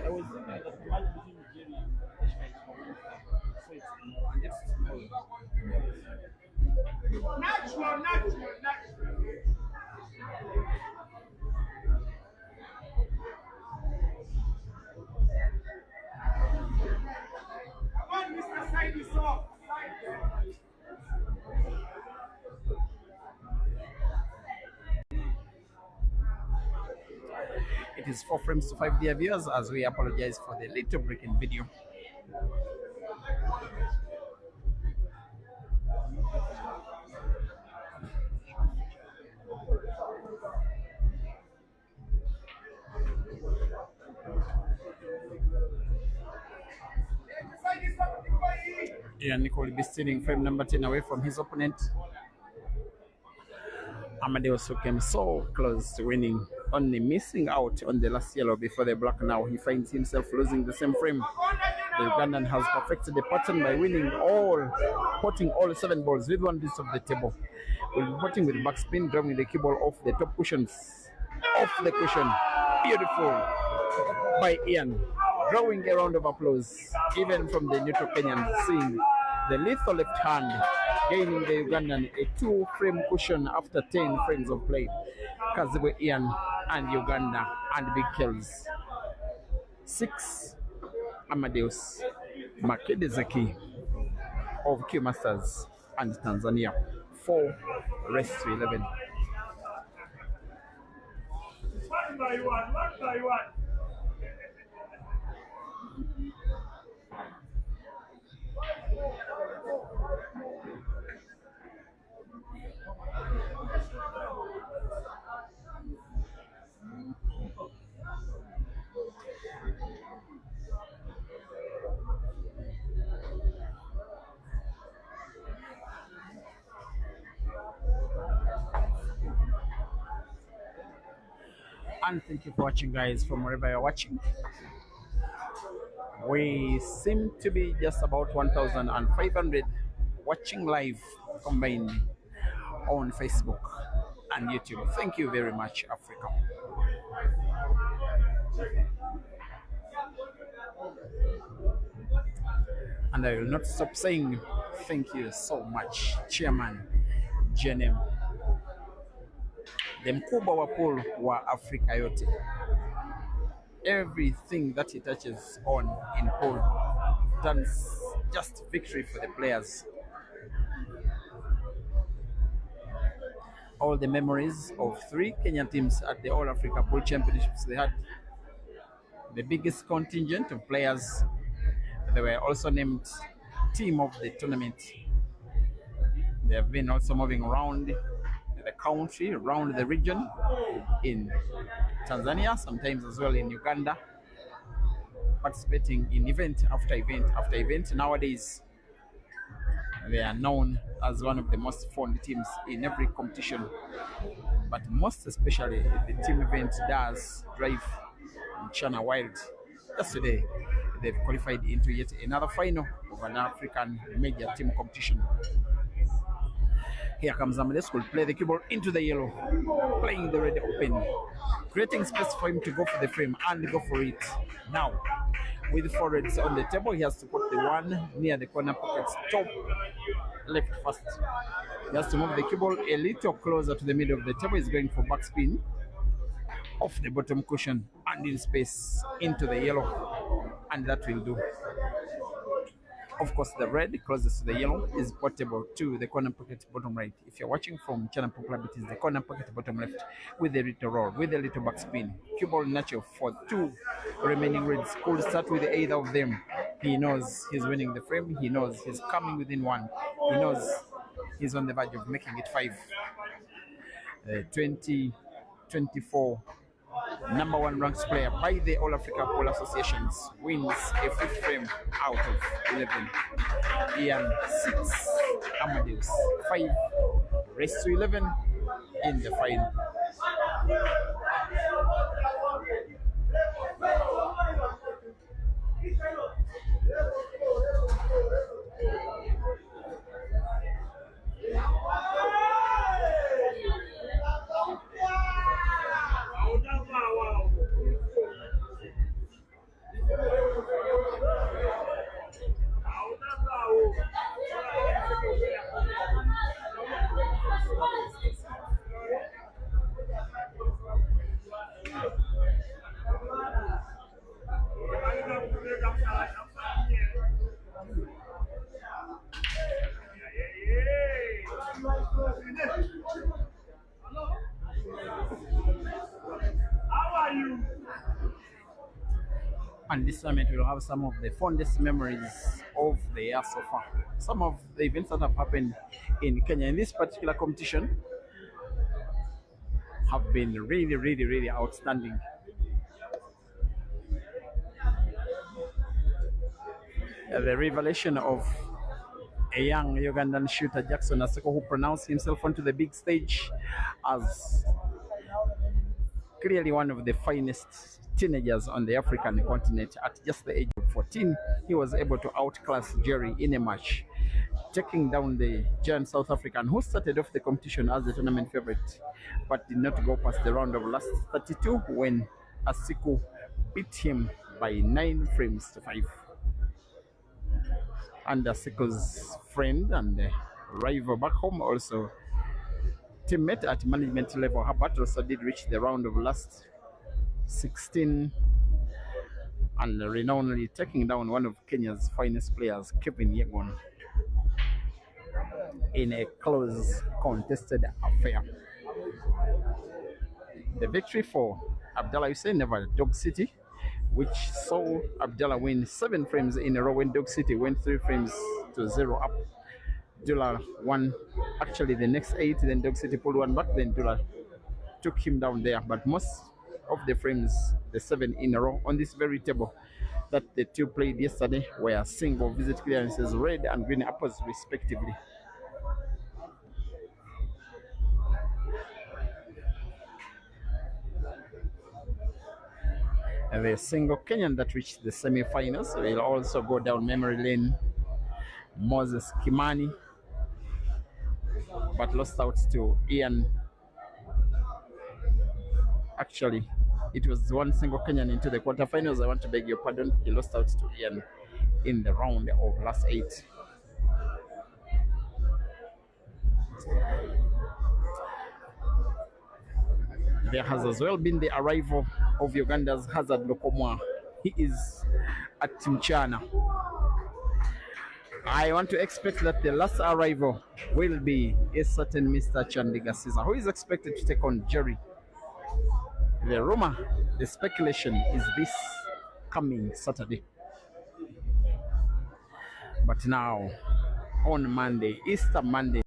I was thinking that the match between Nigeria and Asia is for so it's tomorrow, and it's tomorrow. Natural. Come on, Mr. Side is off. It is 4 frames to 5, dear viewers, as we apologize for the little break in video. Yeah, Nico will be stealing frame number 10 away from his opponent. Amadeus, who came so close to winning, only missing out on the last yellow before the black. Now he finds himself losing the same frame. The Ugandan has perfected the pattern by potting all 7 balls with one piece of the table. We'll be potting with backspin, drawing the cue ball off the top cushions. Off the cushion. Beautiful by Ian. Drawing a round of applause, even from the neutral Kenyans, seeing the lethal left hand gaining the Ugandan a 2-frame cushion after 10 frames of play. KAZIBWE Ian and Uganda and Big Kells. 6 AMADEUS MAKIDIECKI of Q Masters and Tanzania. 4 rest to 11. One by one. And thank you for watching, guys, from wherever you're watching. We seem to be just about 1,500 watching live combined on Facebook and YouTube. Thank you very much, Africa. And I will not stop saying thank you so much, Chairman Jenem, the mkubwa wa pool wa Afrika yote. Everything that he touches on in pool turns just victory for the players. All the memories of 3 Kenyan teams at the All Africa Pool Championships. They had the biggest contingent of players. They were also named team of the tournament. They have been also moving around the country, around the region, in Tanzania, sometimes as well in Uganda, participating in event after event after event. Nowadays, they are known as one of the most fond teams in every competition, but most especially the team event does drive MCHANA wild. Yesterday, they've qualified into yet another final of an African major team competition. Here comes AMADEUS, will play the cue ball into the yellow, playing the red open, creating space for him to go for the frame and go for it. Now, with 4 reds on the table, he has to put the 1 near the corner pockets, top left first. He has to move the cue ball a little closer to the middle of the table. He's going for backspin off the bottom cushion and in space into the yellow, and that will do. Of course, the red closest to the yellow is portable to the corner pocket bottom right. If you're watching from MCHANA Pool Club, it is the corner pocket bottom left with a little roll, with a little backspin. Cue ball natural for 2 remaining reds. Could start with either of them. He knows he's winning the frame. He knows he's coming within 1. He knows he's on the verge of making it 5. 2024 number 1 ranked player by the All Africa Pool Associations wins a 5th frame out of 11. Ian 6, AMADEUS 5, race to 11 in the final. And this summit will have some of the fondest memories of the year so far. Some of the events that have happened in Kenya in this particular competition have been really outstanding. The revelation of a young Ugandan shooter, Jackson Aseko, who pronounced himself onto the big stage as clearly one of the finest teenagers on the African continent. At just the age of 14, he was able to outclass Jerry in a match, taking down the giant South African, who started off the competition as the tournament favorite, but did not go past the round of last 32 when Asiku beat him by 9 frames to 5. And Asiku's friend and rival back home, also teammate at management level, Herbert, also did reach the round of last 16 and renownedly taking down one of Kenya's finest players, Kevin Yegon, in a close contested affair. The victory for Abdallah Hussein never Dog City, which saw Abdallah win 7 frames in a row when Dog City went 3 frames to 0 up. Dula won actually the next 8, then Dog City pulled one back, then Dula took him down there. But most of the frames, the 7 in a row on this very table that the two played yesterday, were single visit clearances, red and green apples respectively. And the single Kenyan that reached the semi-finals will also go down memory lane, Moses Kimani, but lost out to Ian. Actually, it was one single Kenyan into the quarterfinals. I want to beg your pardon. He lost out to Ian in the round of last 8. There has as well been the arrival of Uganda's Hazard Lokomwa. He is at MCHANA. I want to expect that the last arrival will be a certain Mr. Chandiga Caesar, who is expected to take on Jerry. The rumor, the speculation is this coming Saturday. But now, on Monday, Easter Monday,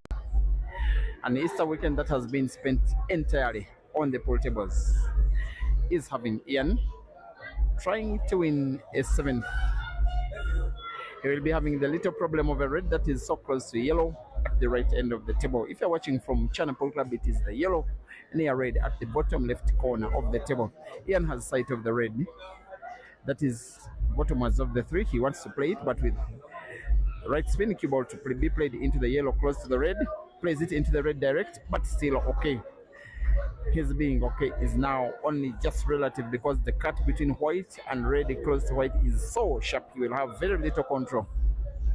an Easter weekend that has been spent entirely on the pool tables, is having Ian trying to win a 7th. He will be having the little problem of a red that is so close to yellow at the right end of the table. If you're watching from Chana Pool Club, it is the yellow near red at the bottom left corner of the table. Ian has sight of the red. That is bottomwards of the 3. He wants to play it, but with right spin cue ball to be played into the yellow close to the red, plays it into the red direct, but still okay. His being okay is now only just relative because the cut between white and red close to white is so sharp. You will have very little control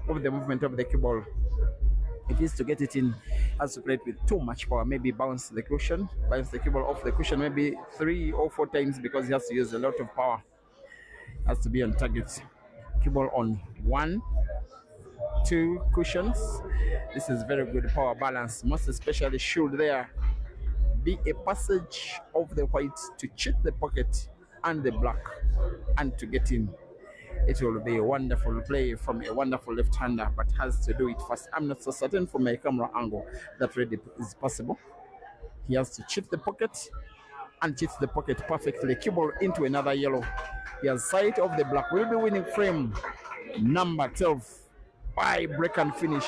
of the movement of the cue ball. If he is to get it in, has to play it with too much power. Maybe bounce the cushion, bounce the cue ball off the cushion maybe 3 or 4 times because he has to use a lot of power. Has to be on target. Cue ball on 1, 2 cushions. This is very good power balance. Most especially should there be a passage of the white to cheat the pocket and the black and to get in. It will be a wonderful play from a wonderful left-hander, but has to do it fast. I'm not so certain from my camera angle that really is possible. He has to cheat the pocket and cheats the pocket perfectly. Cue ball into another yellow. He has sight of the black. Will be winning frame number 12 by break and finish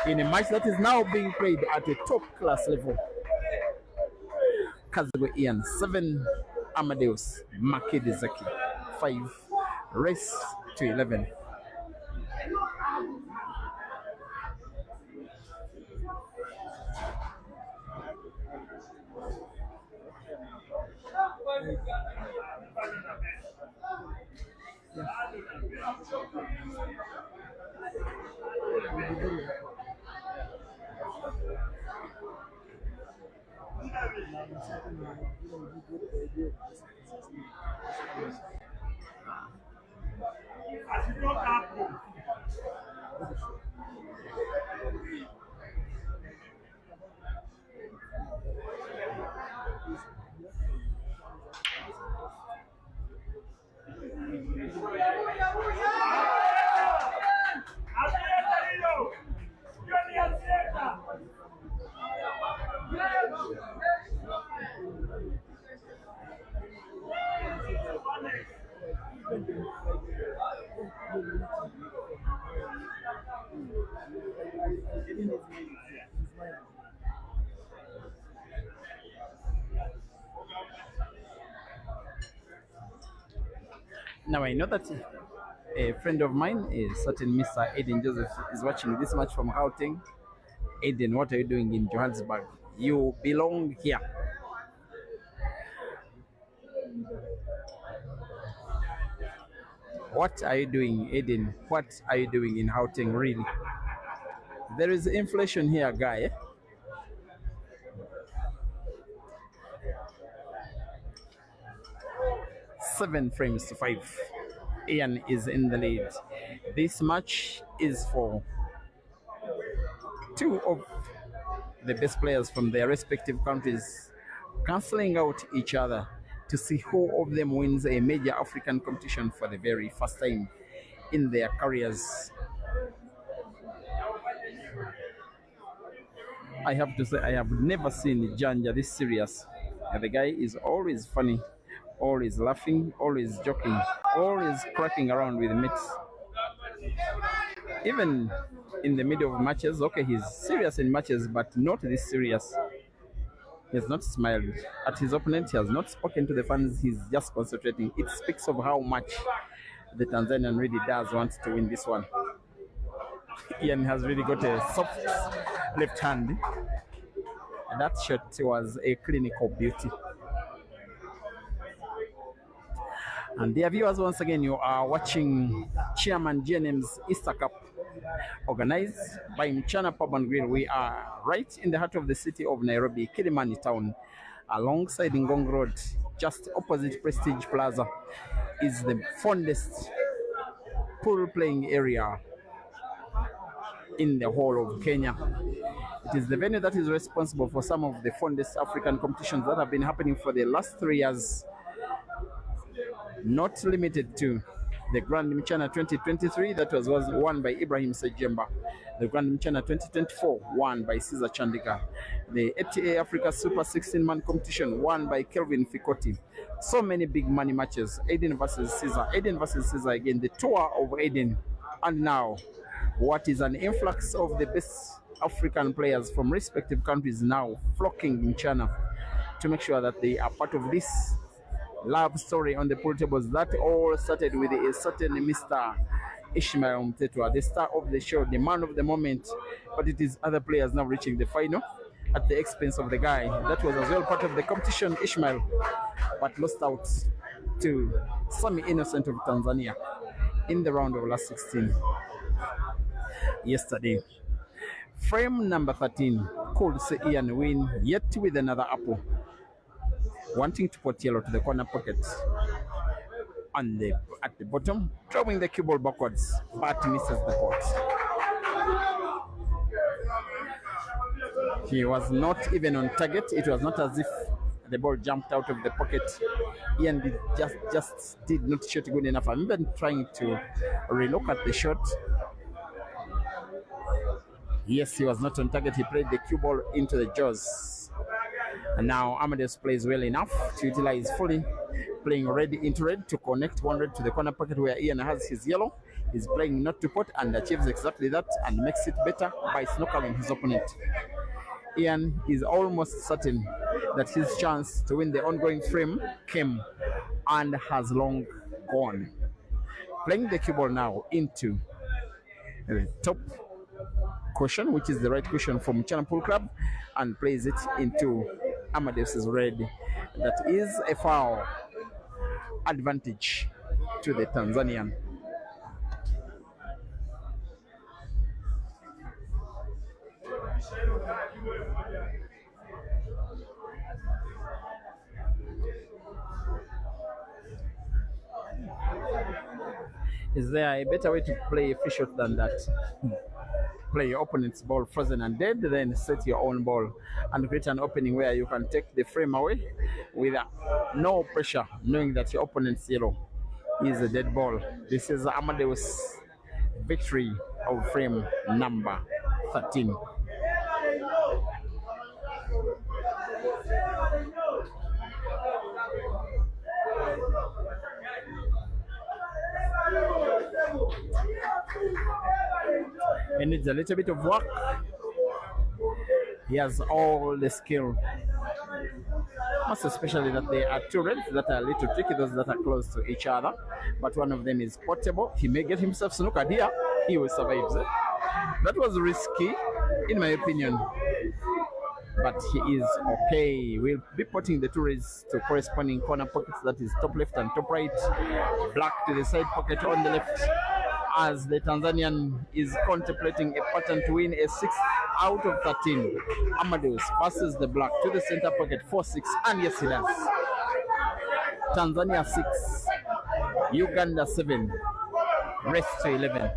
in a match that is now being played at a top class level. KAZIBWE Ian 7, AMADEUS MAKIDIECKI 5, race to 11. Now I know that a friend of mine, a certain Mr. Aiden Joseph, is watching this match from Gauteng. Aiden, what are you doing in Johannesburg? You belong here. What are you doing, Aiden? What are you doing in Gauteng, really? There is inflation here, guy. 7 frames to 5. Ian is in the lead. This match is for two of the best players from their respective countries cancelling out each other to see who of them wins a major African competition for the very first time in their careers. I have to say, I have never seen Janja this serious. The guy is always funny, always laughing, always joking, always cracking around with mates. Even in the middle of matches, okay, he's serious in matches, but not this serious. He has not smiled at his opponent. He has not spoken to the fans. He's just concentrating. It speaks of how much the Tanzanian really does want to win this one. Ian has really got a soft left hand. And that shot was a clinical beauty. And dear viewers, once again, you are watching Chairman GNM's Easter Cup, organized by MCHANA Pub and Grill. We are right in the heart of the city of Nairobi, Kilimani town, alongside Ngong Road, just opposite Prestige Plaza, is the fondest pool playing area in the whole of Kenya. It is the venue that is responsible for some of the fondest African competitions that have been happening for the last 3 years. Not limited to the Grand MCHANA 2023 that was won by Ibrahim Sejemba, the Grand MCHANA 2024 won by Caesar Chandika, the ATA Africa Super 16-man competition won by Kelvin Fikoti. So many big money matches. Aiden versus Caesar, Aiden versus Caesar again, the tour of Aiden, and now what is an influx of the best African players from respective countries now flocking in China to make sure that they are part of this love story on the pool tables. That all started with a certain Mr. Ishmael Mtetwa, the star of the show, the man of the moment, but it is other players now reaching the final at the expense of the guy that was as well part of the competition, Ishmael, but lost out to Sami Innocent of Tanzania in the round of last 16 yesterday. Frame number 13 could see Ian win yet with another apple, wanting to put yellow to the corner pocket and at the bottom, throwing the cue ball backwards, but misses the pot. He was not even on target. It was not as if the ball jumped out of the pocket. Ian just did not shoot good enough. I'm even trying to relook at the shot. Yes, he was not on target. He played the cue ball into the jaws. And now Amadeus plays well enough to utilize fully, playing red into red to connect one red to the corner pocket where Ian has his yellow. He's playing not to pot and achieves exactly that and makes it better by snookering his opponent. Ian is almost certain that his chance to win the ongoing frame came and has long gone. Playing the cue ball now into the top cushion, which is the right cushion from MCHANA Pool Club, and plays it into Amadeus' red. That is a foul advantage to the Tanzanian. Is there a better way to play a fish shot than that? Play your opponent's ball frozen and dead, then set your own ball and create an opening where you can take the frame away with no pressure, knowing that your opponent's yellow is a dead ball. This is Amadeus' victory of frame number 13. He needs a little bit of work. He has all the skill most especially that there are two reds that are a little tricky, those that are close to each other. But one of them is portable. He may get himself snookered here. He will survive. That was risky, in my opinion. But he is okay. We'll be putting the two reds to corresponding corner pockets, that is top left and top right. Black to the side pocket on the left, as the Tanzanian is contemplating a pattern to win a 6 out of 13. Amadeus passes the black to the center pocket, 4-6, and yes, he does. Tanzania 6, Uganda 7, rest to 11.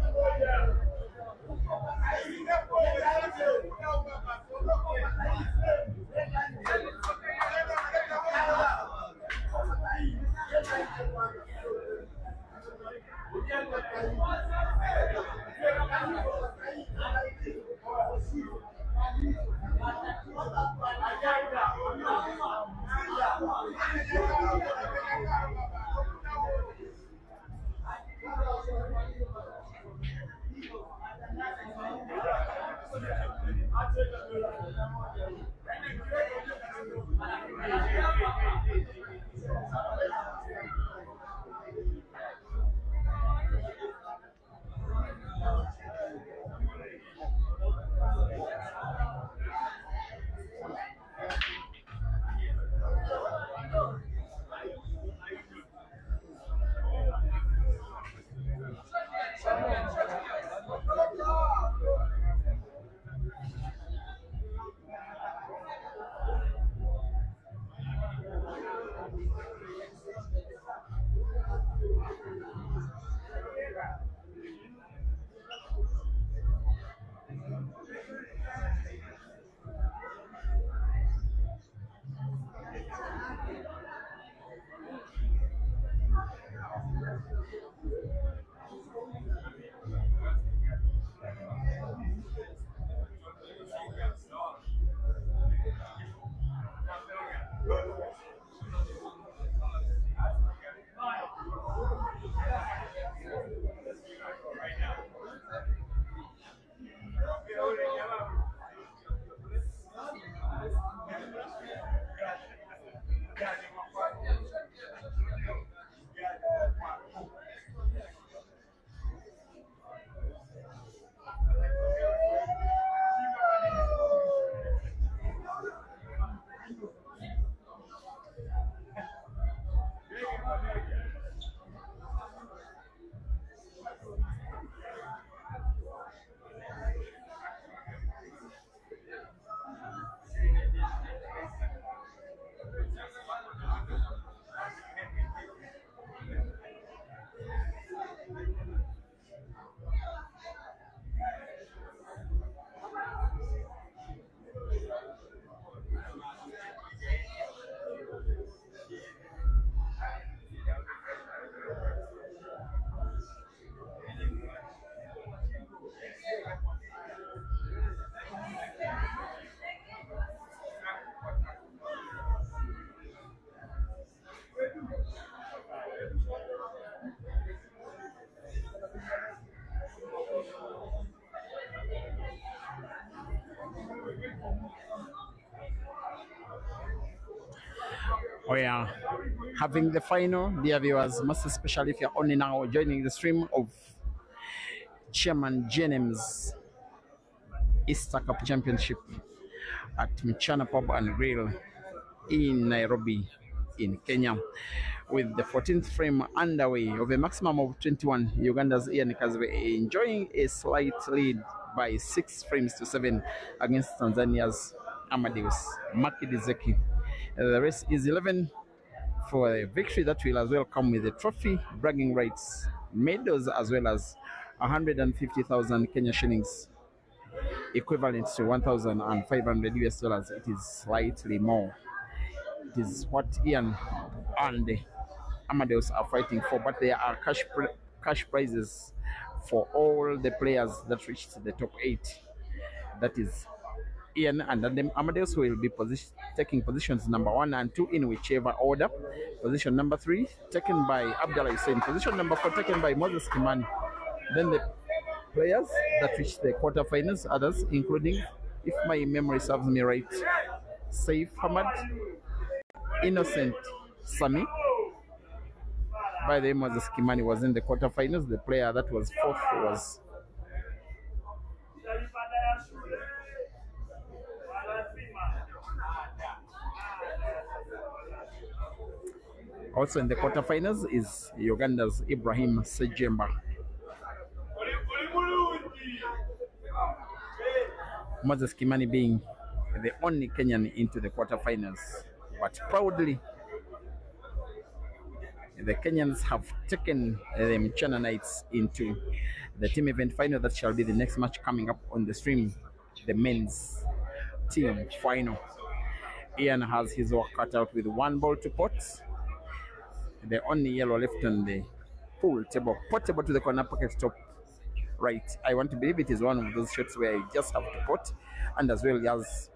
We are having the final, dear viewers, most especially if you're only now joining the stream of Chairman JNM's Easter Cup Championship at MCHANA Pub and Grill in Nairobi, in Kenya, with the 14th frame underway of a maximum of 21. Uganda's KAZIBWE enjoying a slight lead by 6 frames to 7 against Tanzania's AMADEUS MAKIDIECKI. The race is 11 for a victory that will as well come with a trophy, bragging rights, medals, as well as 150,000 Kenya shillings, equivalent to 1,500 US dollars. It is slightly more. It is what Ian and Amadeus are fighting for, but there are cash prizes for all the players that reached the top 8. That is Ian and then Amadeus will be taking positions number 1 and 2 in whichever order. Position number 3 taken by Abdallah Hussein. Position number 4 taken by Moses Kimani. Then the players that reached the quarterfinals, others including, if my memory serves me right, Saif Hamad, Innocent Sami. By the way, Moses Kimani was in the quarterfinals. The player that was fourth was also in the quarterfinals is Uganda's Ibrahim Sejemba. Moses Kimani being the only Kenyan into the quarterfinals, but proudly the Kenyans have taken the MCHANA Knights into the team event final that shall be the next match coming up on the stream, the men's team final. Ian has his work cut out with 1 ball to pot. The only yellow left on the pool table, portable to the corner pocket top right. I want to believe it is one of those shots where you just have to pot, and as well as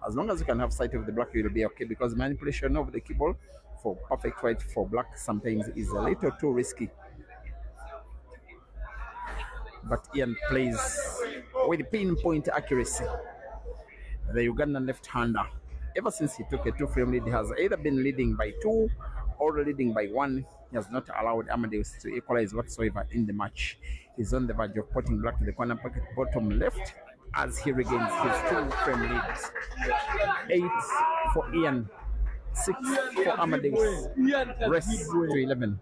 long as you can have sight of the black, you will be okay, because manipulation of the key ball for perfect white for black sometimes is a little too risky. But Ian plays with pinpoint accuracy. The Ugandan left-hander, ever since he took a 2-frame lead, has either been leading by 2 or leading by 1. He has not allowed AMADEUS to equalize whatsoever in the match. He's on the verge of potting black to the corner pocket bottom left as he regains his 2-frame lead. 8 for Ian, 6 for AMADEUS. Rest to 11.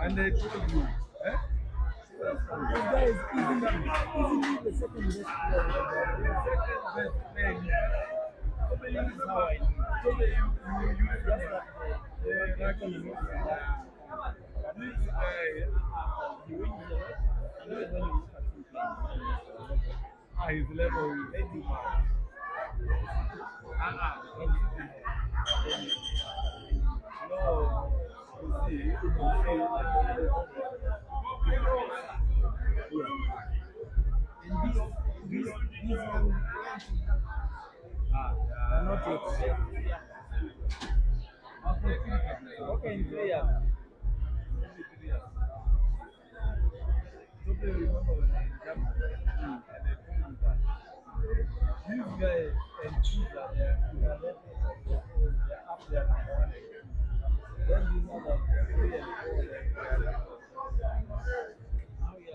And they told you, eh? This guy is easily the second best player. This is how I know. So they use this guy, he wins a lot. And then when you look at him, his level is very high. No, you Not yet. okay, in 3 years. So they remember when I jumped and they told me that this guy and two that they're up there. Then you know that 3 and 4 now you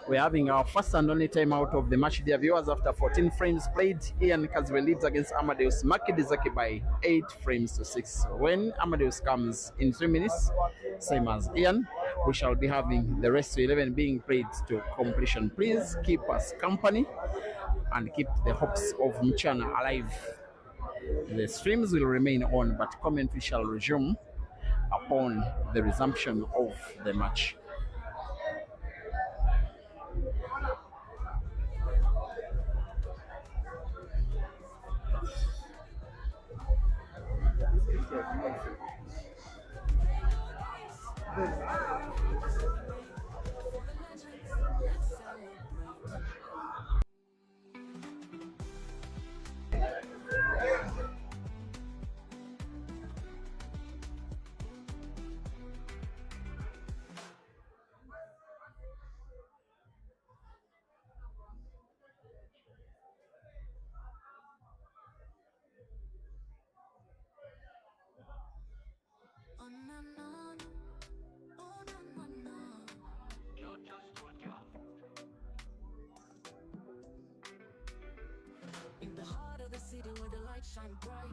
We're having our first and only time out of the match, dear viewers. After 14 frames played, Ian KAZIBWE leads against AMADEUS MAKIDIECKI by 8 frames to 6. When AMADEUS comes in 3 minutes, same as Ian, we shall be having the rest to 11 being played to completion. Please keep us company and keep the hopes of MCHANA alive. The streams will remain on, but commentary shall resume upon the resumption of the match. In the heart of the city where the lights shine bright,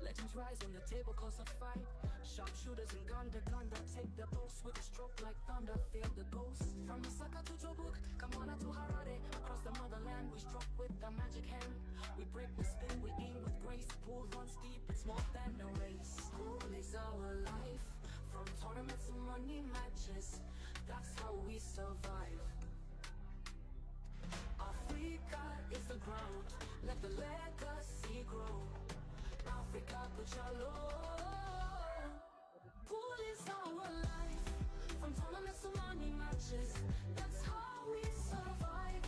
legends rise when the table calls a fight. Sharpshooters in Uganda, take the boast with a stroke like thunder, feel the ghost. From Masaka to Joburg, Kamana to Harare, across the motherland we struck with the magic hand. We break, we spin, we aim with grace. Pool runs deep, it's more than a race. School is our life, from tournaments to money matches. That's how we survive. Africa is the ground, let the legacy grow. Africa, Kuchalo. Pool is our life. From tournaments to money matches, that's how we survive.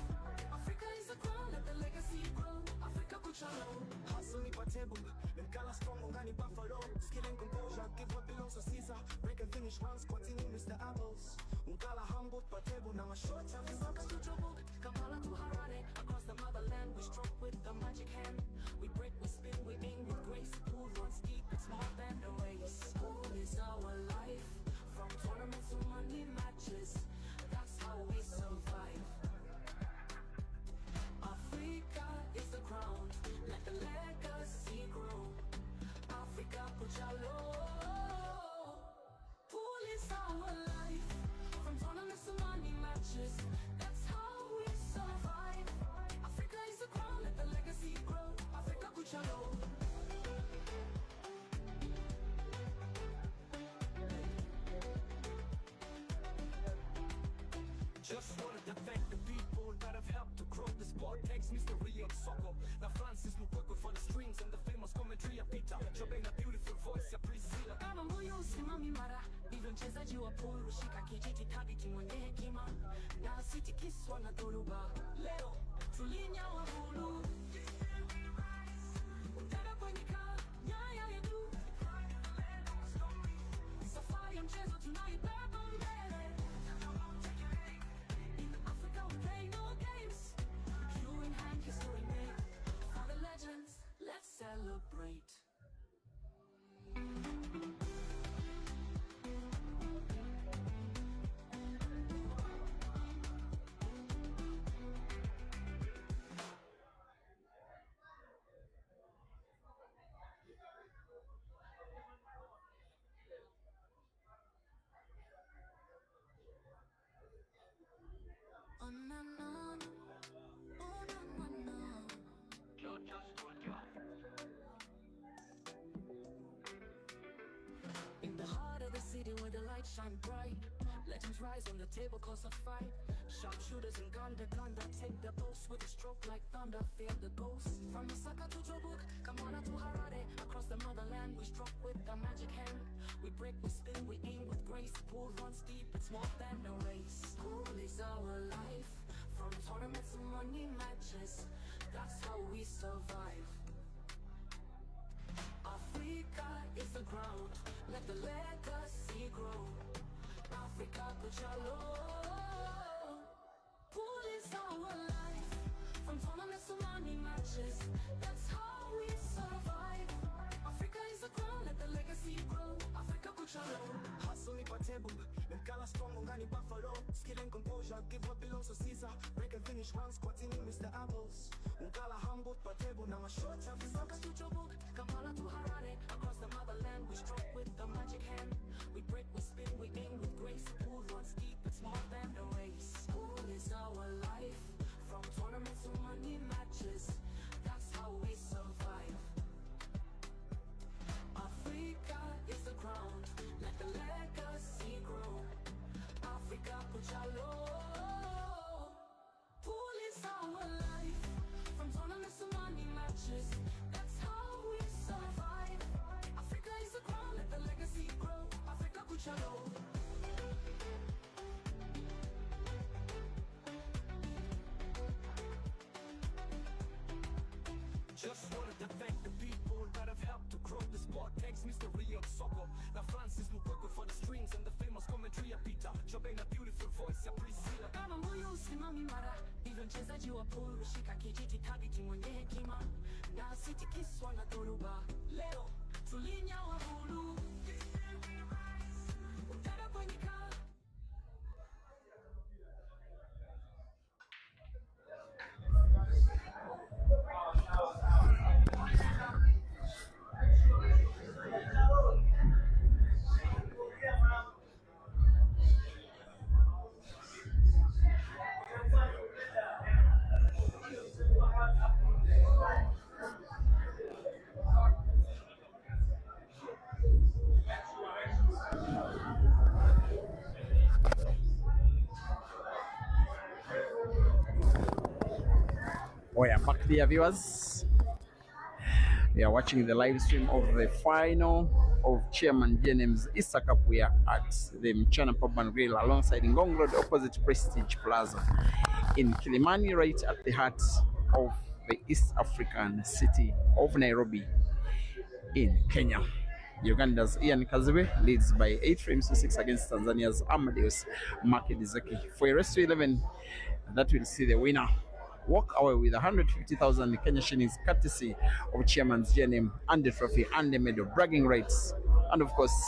Africa is the crown, let the legacy grow. Africa, Kuchalo. Hustle me table, then color strong, Ungani Buffalo. Skill and composure, give what belongs to Caesar. Break and finish one, squatting in Mr. Apples. Unkala humble, table, now a short time. Saka to Joburg, Kampala to Harare. Across the motherland, we stroke with the magic hand. We break, we spin, we aim with grace. Pool runs deep, it's more than a race. Pool is our life. From tournaments to money matches, that's how we survive. Africa is the crown, let the legacy grow. Africa, Kuchalo. Pool is our life. From tournaments to money matches, that's how we survive. Africa is the crown, let the legacy grow. Africa, Kuchalo. Just wanted to thank the people that have helped to grow the sport. Thanks mystery of soccer. Now Francis Mukoko for the strings and the famous commentary ya Peter. Jobeng a beautiful voice ya Priscilla. Kama moyo usimami mara, hivyo mchezaji wa pool hushika kijiti thabiti mwenye hekima. Na sitikiswa na dhoruba. Leo tulinyawa hulu. Utega kwenye nyaya ya juu. Safari ya mchezo tunaibeba mbele. In Africa we play no games. Cue in hand, history made. For the legends, let's celebrate. Oh na na, oh na na na. In the heart of the city where the lights shine bright, legends rise on the table cause a fight. Sharpshooters and Uganda take the post with a stroke like thunder, fear the ghost. From Masaka to Joburg, Kampala to Harare, across the motherland we stroke with the magic hand. We break, we spin, we aim with grace. Pool runs deep, it's more than a race. Pool is our life. From tournaments to money matches, that's how we survive. Africa is the ground, let the legacy grow. Africa, Kuchalo. Pool is our life. From tournaments to money matches, that's how we survive. Africa is the crown, let the legacy grow. Africa, Kuchalo. Hustle me table, then color strong, Ungani Buffalo. Skill and composure, give what belongs to Caesar. Break and finish one, squatting in Mr. Apples. Unkala humble, table, now a short time. Saka to Joburg, Kampala to Harare. Across the motherland we stroke with the magic hand. We break, we spin, we aim with grace. Pool runs deep, it's more than a race. Pool is our life. From tournaments to money matches, that's how we survive. Africa is the crown, let the legacy grow. Africa, Kuchalo. Pool is our life. From tournaments to money matches, that's how we survive. Africa is the crown, let the legacy grow. Africa, Kuchalo. Just wanted to thank the people that have helped to grow the sport. Thanks mystery of soccer. Now Francis Mukoko for the strings and the famous commentary ya Peter. Jobeng a beautiful voice ya Priscilla. Kama moyo usimami mara, hivyo mchezaji wa pool hushika kijiti thabiti mwenye hekima. Na sitikiswa na dhoruba. Leo tulinyawa hulu. Utega kwenye Oh yeah, back there viewers. We are watching the live stream of the final of Chairman JNM's Easter Cup. We are at the MCHANA Pub and Grill alongside Ngong Road opposite Prestige Plaza in Kilimani, right at the heart of the East African city of Nairobi in Kenya. Uganda's Ian KAZIBWE leads by 8 frames to 6 against Tanzania's AMADEUS MAKIDIECKI for a race to 11 that will see the winner walk away with 150,000 Kenya shillings courtesy of Chairman's JNM and the trophy and the medal, bragging rights, and of course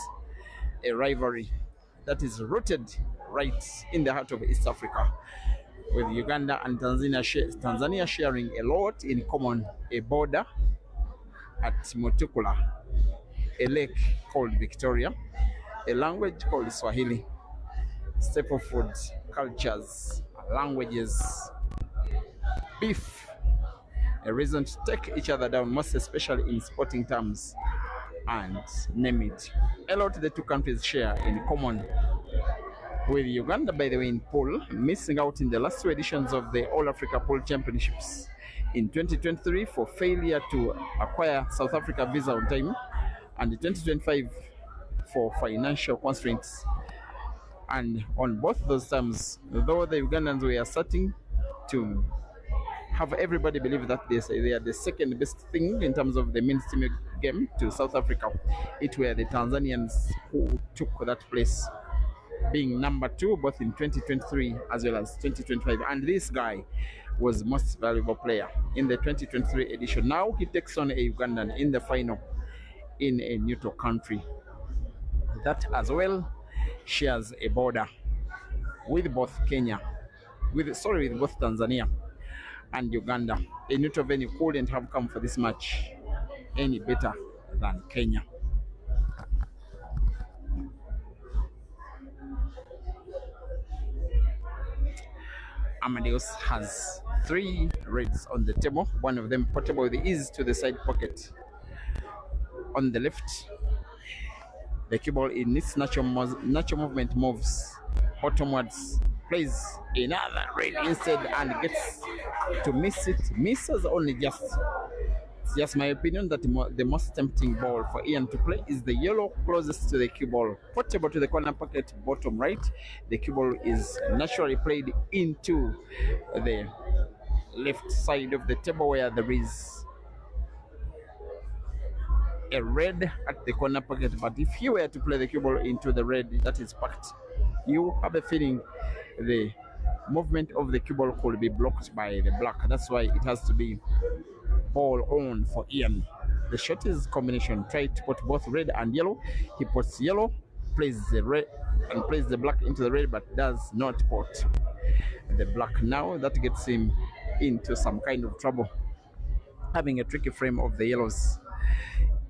a rivalry that is rooted right in the heart of East Africa, with Uganda and Tanzania sharing a lot in common: a border at Mutukula, a lake called Victoria, a language called Swahili, staple foods, cultures, languages, beef, a reason to take each other down, most especially in sporting terms, and name it. A lot the two countries share in common, with Uganda, by the way, in pool, missing out in the last 2 editions of the All Africa Pool Championships in 2023 for failure to acquire South Africa visa on time, and 2025 for financial constraints. And on both those terms, though the Ugandans were starting to have everybody believe that they are the second best thing in terms of the mainstream game to South Africa, it were the Tanzanians who took that place, being number 2 both in 2023 as well as 2025. And this guy was most valuable player in the 2023 edition. Now he takes on a Ugandan in the final in a neutral country that as well shares a border with both with both Tanzania and Uganda. A neutral venue couldn't have come for this match any better than Kenya. Amadeus has 3 reds on the table, one of them portable with ease to the side pocket. On the left, the cue ball in its natural movement moves bottomwards, plays another red instead and gets to miss it. Misses only just. It's just my opinion that the most tempting ball for Ian to play is the yellow closest to the cue ball, portable to the corner pocket bottom right. The cue ball is naturally played into the left side of the table where there is a red at the corner pocket. But if you were to play the cue ball into the red that is packed, you have a feeling the movement of the cue ball could be blocked by the black. That's why it has to be ball on for Ian. The shot is combination. Try to put both red and yellow. He puts yellow, plays the red, and plays the black into the red, but does not put the black. Now that gets him into some kind of trouble, having a tricky frame of the yellows,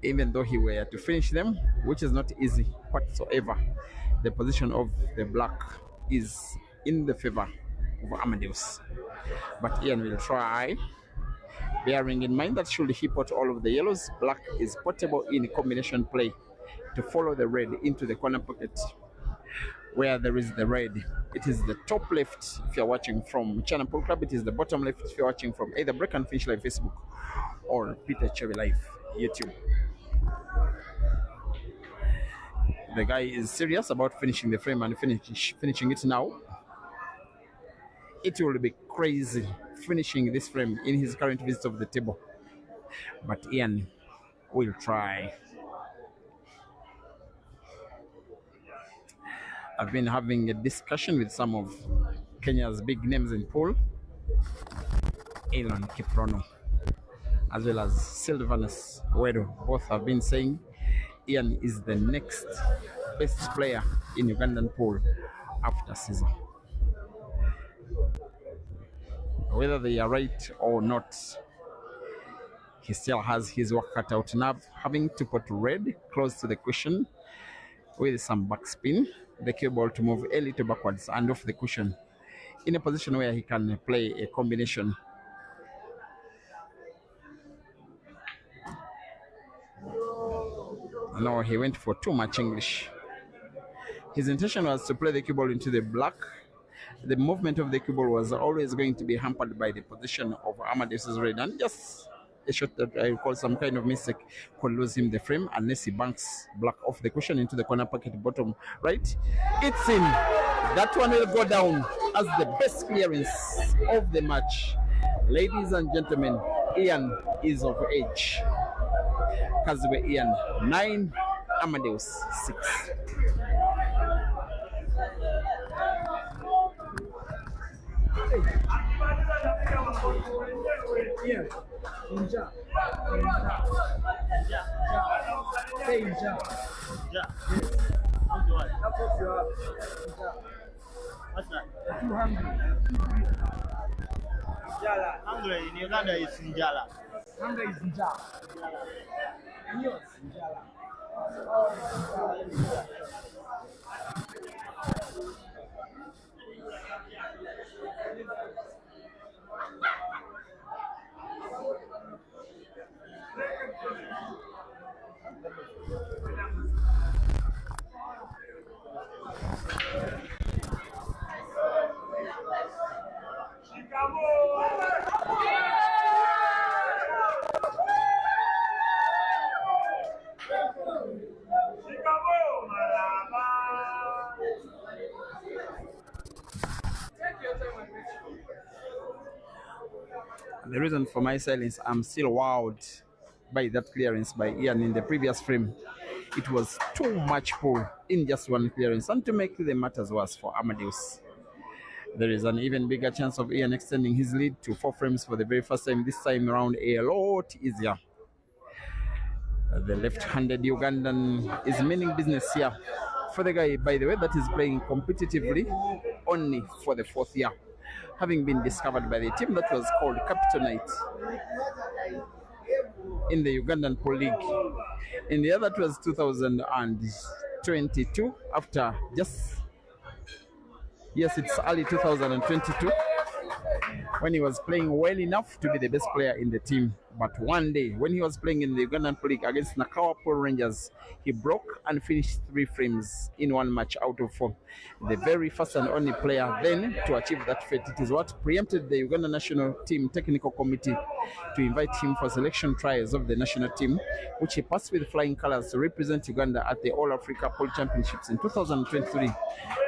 even though he were to finish them, which is not easy whatsoever. The position of the black is in the favor of Amadeus, but Ian will try, bearing in mind that should he put all of the yellows, black is portable in combination play to follow the red into the corner pocket where there is the red. It is the top left if you're watching from Channel Pool Club. It is the bottom left if you're watching from either Break and Finish Live Facebook or Peter Cherry Live YouTube. The guy is serious about finishing the frame and finishing it now. It will be crazy finishing this frame in his current visit of the table, but Ian will try. I've been having a discussion with some of Kenya's big names in pool, Elon Kiprono as well as Sylvanus Wedo. Both have been saying Ian is the next best player in Ugandan pool after Caesar. Whether they are right or not, he still has his work cut out now, having to put red close to the cushion with some backspin, the cue ball to move a little backwards and off the cushion in a position where he can play a combination. No, he went for too much English. His intention was to play the cue ball into the black. The movement of the cue ball was always going to be hampered by the position of Amadeus's red, and just a shot that I call some kind of mistake could lose him the frame unless he banks black off the cushion into the corner pocket bottom right. It's in. That one will go down as the best clearance of the match. Ladies and gentlemen, Ian is of age. KAZIBWE Ian 9, Amadeus 6. What's that? Hungry in Uganda is Njala. Hungry is Njala. Yes, Njala. The reason for my silence, I'm still wowed by that clearance by Ian in the previous frame. It was too much pull in just one clearance, and to make the matters worse for Amadeus, there is an even bigger chance of Ian extending his lead to 4 frames for the very first time, this time around a lot easier. The left-handed Ugandan is meaning business here for the guy, by the way, that is playing competitively only for the 4th year, having been discovered by the team that was called Captainite in the Ugandan Pro League. In the other, it was 2022, after just, yes, it's early 2022, when he was playing well enough to be the best player in the team. But one day, when he was playing in the Ugandan Pro League against Nakawa Pool Rangers, he broke and finished 3 frames in one match out of 4. The very first and only player then to achieve that feat. It is what preempted the Uganda national team technical committee to invite him for selection trials of the national team, which he passed with flying colors to represent Uganda at the All Africa Pool Championships in 2023,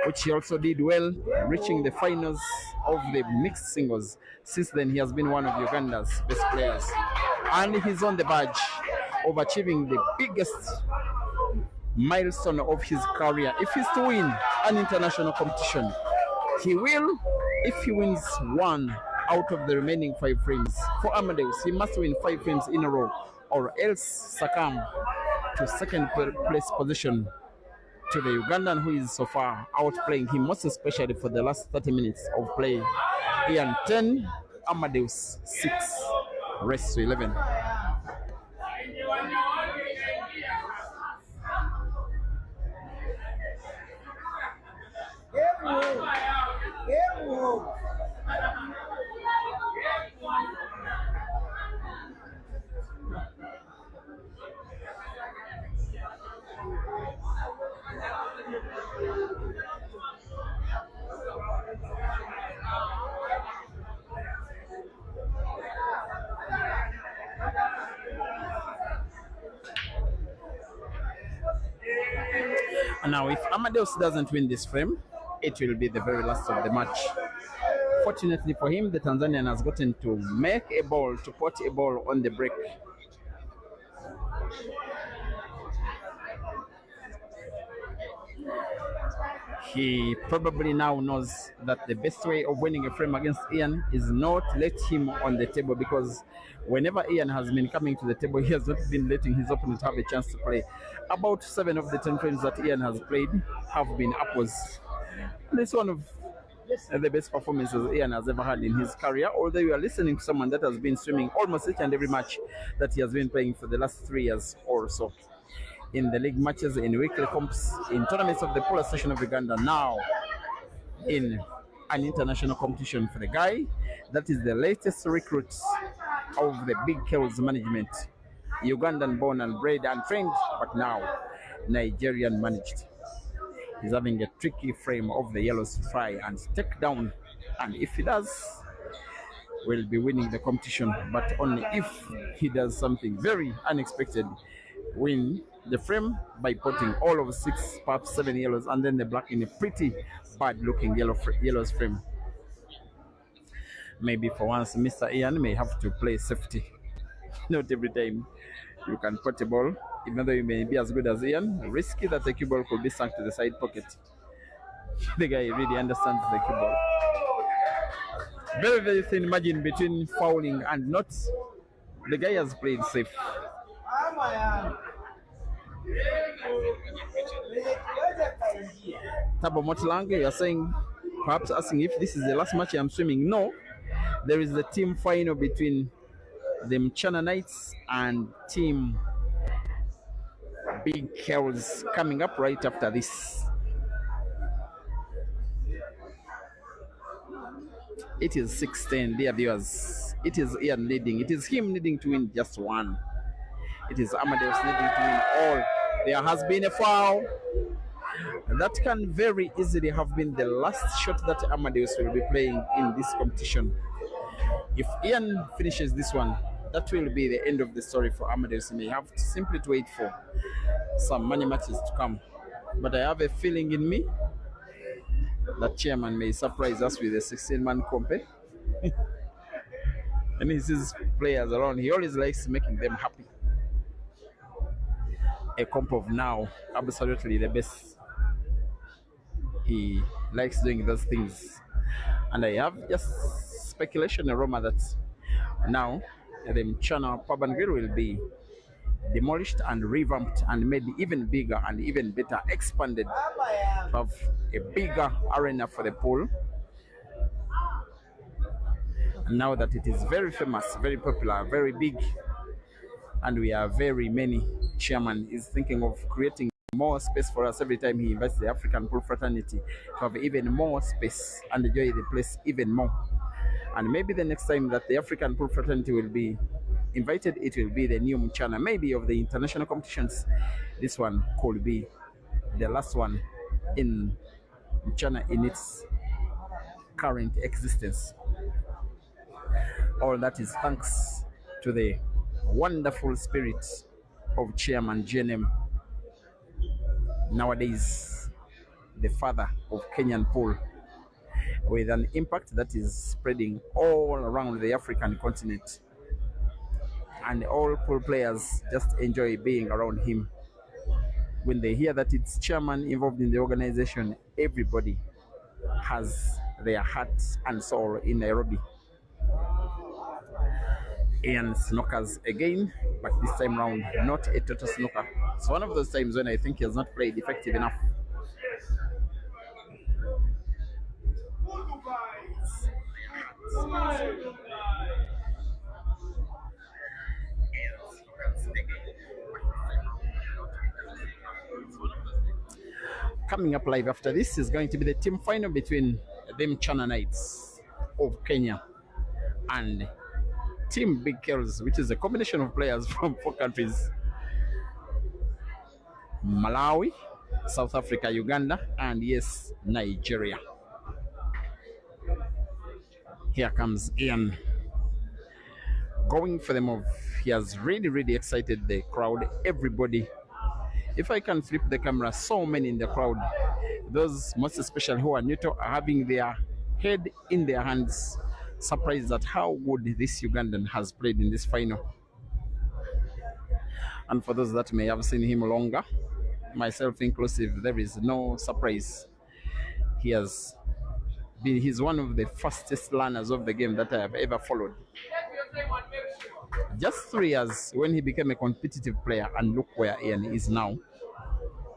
which he also did well, reaching the finals of the mixed singles. Since then, he has been one of Uganda's best players, and he's on the verge of achieving the biggest milestone of his career. If he's to win an international competition, he will. If he wins 1 out of the remaining 5 frames for Amadeus, he must win 5 frames in a row, or else succumb to second place position to the Ugandan, who is so far outplaying him, most especially for the last 30 minutes of play. Ian 10, Amadeus 6, rest to 11. Now, if Amadeus doesn't win this frame, it will be the very last of the match. Fortunately for him, the Tanzanian has gotten to make a ball, to put a ball on the break. He probably now knows that the best way of winning a frame against Ian is not let him on the table, because whenever Ian has been coming to the table, he has not been letting his opponent have a chance to play. About 7 of the 10 frames that Ian has played have been upwards. And it's one of the best performances Ian has ever had in his career, although you are listening to someone that has been swimming almost each and every match that he has been playing for the last 3 years or so. In the league matches, in weekly comps, in tournaments of the Polar Station of Uganda, now in an international competition for the guy that is the latest recruit of the Big Kells management. Ugandan born and bred and trained, but now Nigerian managed. He's having a tricky frame of the yellows to try and take down, and if he does, will be winning the competition, but only if he does something very unexpected. Win the frame by putting all of 6, perhaps 7 yellows, and then the black in a pretty bad looking yellows frame. Maybe for once Mr. Ian may have to play safety. Not every time you can put a ball, even though you may be as good as Ian, risky that the cue ball could be sunk to the side pocket. The guy really understands the cue ball. Very, very thin margin between fouling and not. The guy has played safe. Tabo Motlang, you are saying, perhaps asking if this is the last match I'm swimming. No, there is the team final between the MCHANA Knights and Team Big Cows coming up right after this. It is 6-10, dear viewers. It is Ian leading. It is him needing to win just one. It is Amadeus needing to win all. There has been a foul. That can very easily have been the last shot that Amadeus will be playing in this competition. If Ian finishes this one, that will be the end of the story for Amadeus. He may have to simply to wait for some money matches to come. But I have a feeling in me that chairman may surprise us with a 16-man comp. And he sees players around. He always likes making them happy. A comp of now, absolutely the best. He likes doing those things. And I have just speculation, a rumor that now the MCHANA Pub and Grill will be demolished and revamped and made even bigger and even better, expanded to have a bigger arena for the pool. And now that it is very famous, very popular, very big, and we are very many, chairman is thinking of creating more space for us every time he invites the African pool fraternity to have even more space and enjoy the place even more. And maybe the next time that the African pool fraternity will be invited, it will be the new MCHANA. Maybe of the international competitions, this one could be the last one in MCHANA in its current existence. All that is thanks to the wonderful spirit of Chairman GNM, nowadays the father of Kenyan pool, with an impact that is spreading all around the African continent. And all pool players just enjoy being around him. When they hear that it's chairman involved in the organization, everybody has their heart and soul in Nairobi. Ian snookers again, but this time round not a total snooker. It's one of those times when I think he has not played effective enough. Coming up live after this is going to be the team final between the MCHANA Knights of Kenya and Team Big Girls, which is a combination of players from 4 countries: Malawi, South Africa, Uganda, and yes, Nigeria. Here comes Ian going for the move. He has really excited the crowd, everybody. If I can flip the camera, so many in the crowd, those most especially who are neutral, are having their head in their hands, surprised at how good this Ugandan has played in this final. And for those that may have seen him longer, myself inclusive, there is no surprise. He's one of the fastest learners of the game that I have ever followed. Just 3 years when he became a competitive player, and look where Ian is now.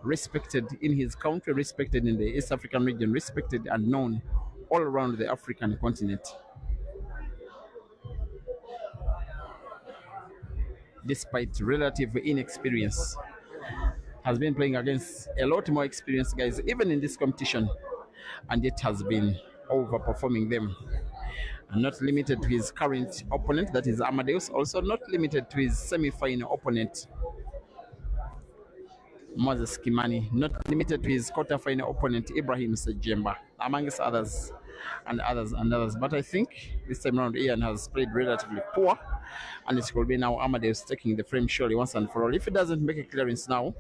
Respected in his country, respected in the East African region, respected and known all around the African continent. Despite relative inexperience, has been playing against a lot more experienced guys, even in this competition, and yet has been overperforming them. And not limited to his current opponent, that is Amadeus, also not limited to his semi-final opponent, Moses Kimani, not limited to his quarter-final opponent, Ibrahim Sejemba, amongst others. and others. But I think this time around Ian has played relatively poor, and it could be now Amadeus taking the frame surely once and for all. If he doesn't make a clearance now,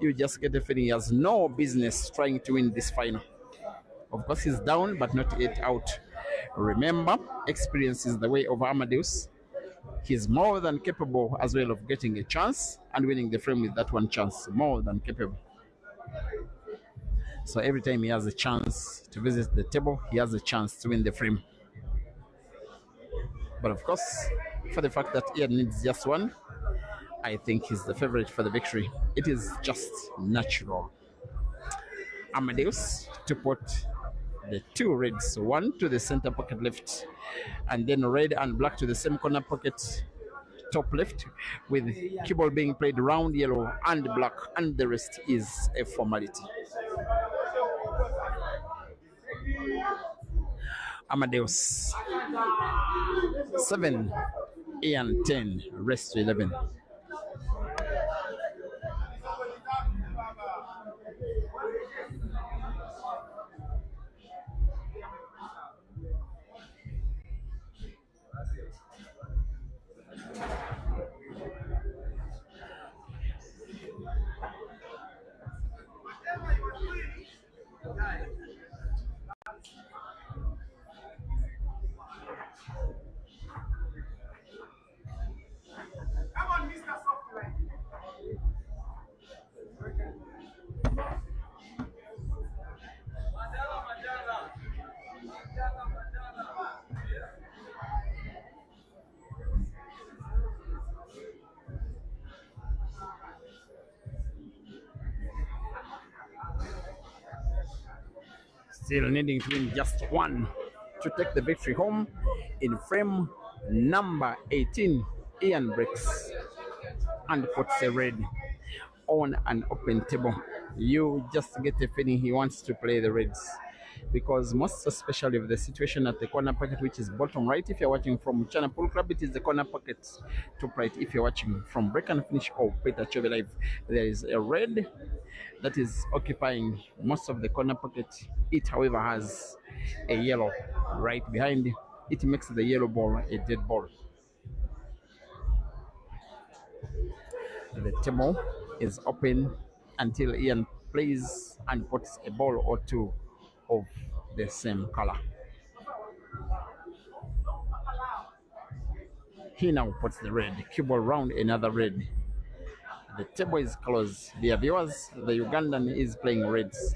you just get the feeling he has no business trying to win this final. Of course, he's down, but not yet out. Remember, experience is the way of Amadeus. He's more than capable as well of getting a chance and winning the frame with that one chance. More than capable. So every time he has a chance to visit the table, he has a chance to win the frame. But of course, for the fact that Ian needs just one, I think he's the favorite for the victory. It is just natural. Amadeus to put the two reds, one to the center pocket left, and then red and black to the same corner pocket top left, with cue ball being played round yellow and black, and the rest is a formality. Amadeus 7, Ian 10, rest to 11. Still needing to win just one to take the victory home. In frame number 18, Ian breaks and puts a red on an open table. You just get the feeling he wants to play the reds, because most especially of the situation at the corner pocket, which is bottom right. If you're watching from MCHANA Pool Club, it is the corner pocket top right. If you're watching from Break and Finish or Peter Chove Live, there is a red that is occupying most of the corner pocket. It, however, has a yellow right behind. It makes the yellow ball a dead ball. The table is open until Ian plays and puts a ball or two of the same color. He now puts the red, cue ball round another red. The table is closed. Dear viewers, the Ugandan is playing reds.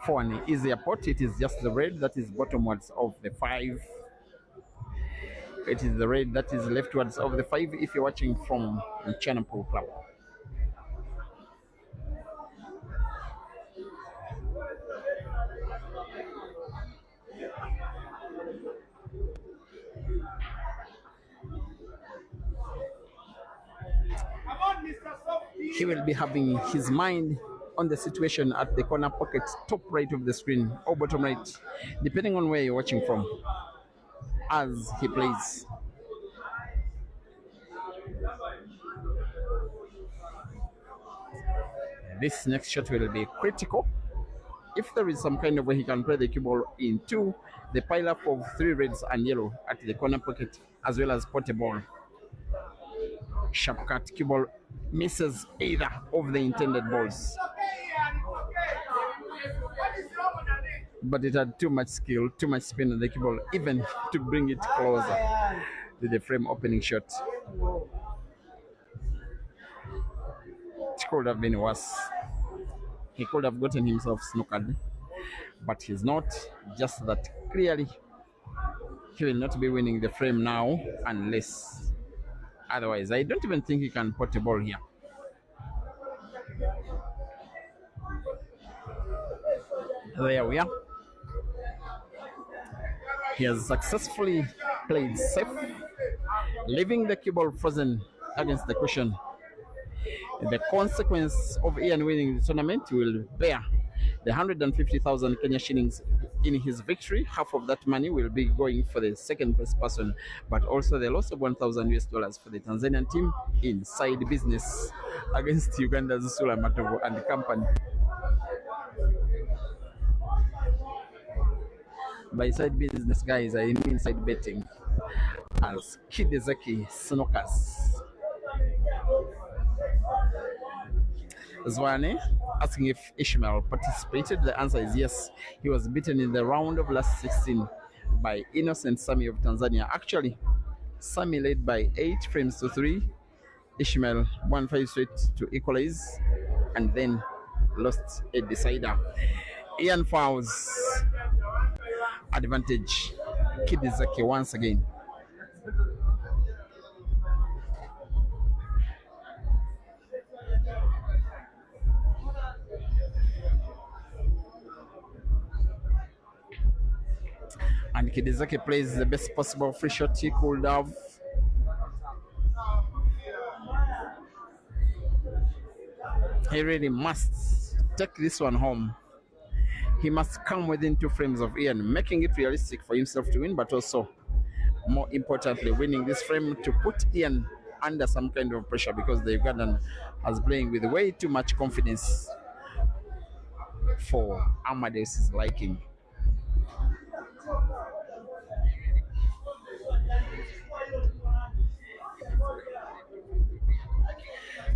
For an easier pot, it is just the red that is bottomwards of the 5. It is the red that is leftwards of the 5 if you're watching from the MCHANA Pool Club. He will be having his mind on the situation at the corner pocket top right of the screen or bottom right, depending on where you're watching from, as he plays. This next shot will be critical. If there is some kind of way he can play the cue ball into the pile up of 3 reds and yellow at the corner pocket, as well as pot a ball. Sharp cut cue ball misses either of the intended balls, but it had too much skill, too much spin on the cue ball, even to bring it closer to the frame opening shot. It could have been worse. He could have gotten himself snookered, but he's not. Just that clearly he will not be winning the frame now unless otherwise. I don't even think he can put a ball here. There we are. He has successfully played safe, leaving the cue ball frozen against the cushion. The consequence of Ian winning the tournament will bear the 150,000 Kenya shillings in his victory. Half of that money will be going for the second place person, but also the loss of $1,000 for the Tanzanian team in side business against Uganda's Sula Matovu and company. By side business, guys, I mean side betting. As KAZIBWE snookers. Zwane asking if Ishmael participated. The answer is yes. He was beaten in the round of last 16 by Innocent Sami of Tanzania. Actually, Sami led by 8 frames to 3. Ishmael won 5 straight to equalize and then lost a decider. Ian Fowles advantage. KAZIBWE once again. And KAZIBWE plays the best possible free shot he could have. He really must take this one home. He must come within 2 frames of Ian, making it realistic for himself to win, but also, more importantly, winning this frame to put Ian under some kind of pressure, because the Ugandan is playing with way too much confidence for AMADEUS' liking.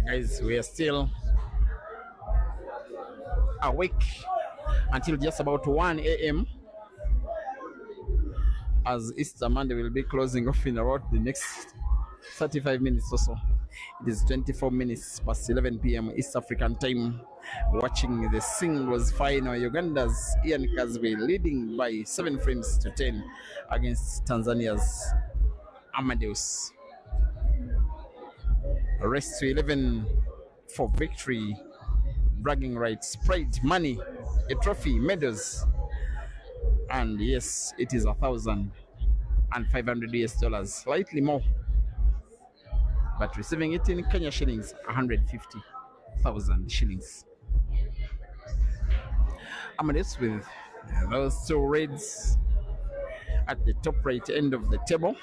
Guys, we are still awake until just about 1 a.m. as Easter Monday will be closing off in about the next 35 minutes or so. It is 24 minutes past 11 p.m. East African time. Watching the singles final, Uganda's Ian KAZIBWE leading by 7 frames to 10 against Tanzania's AMADEUS. Race to 11 for victory, bragging rights, pride, money, a trophy, medals, and yes, it is $1,500 US, slightly more, but receiving it in Kenya shillings, 150,000 shillings. AMADEUS with those 2 reds at the top right end of the table,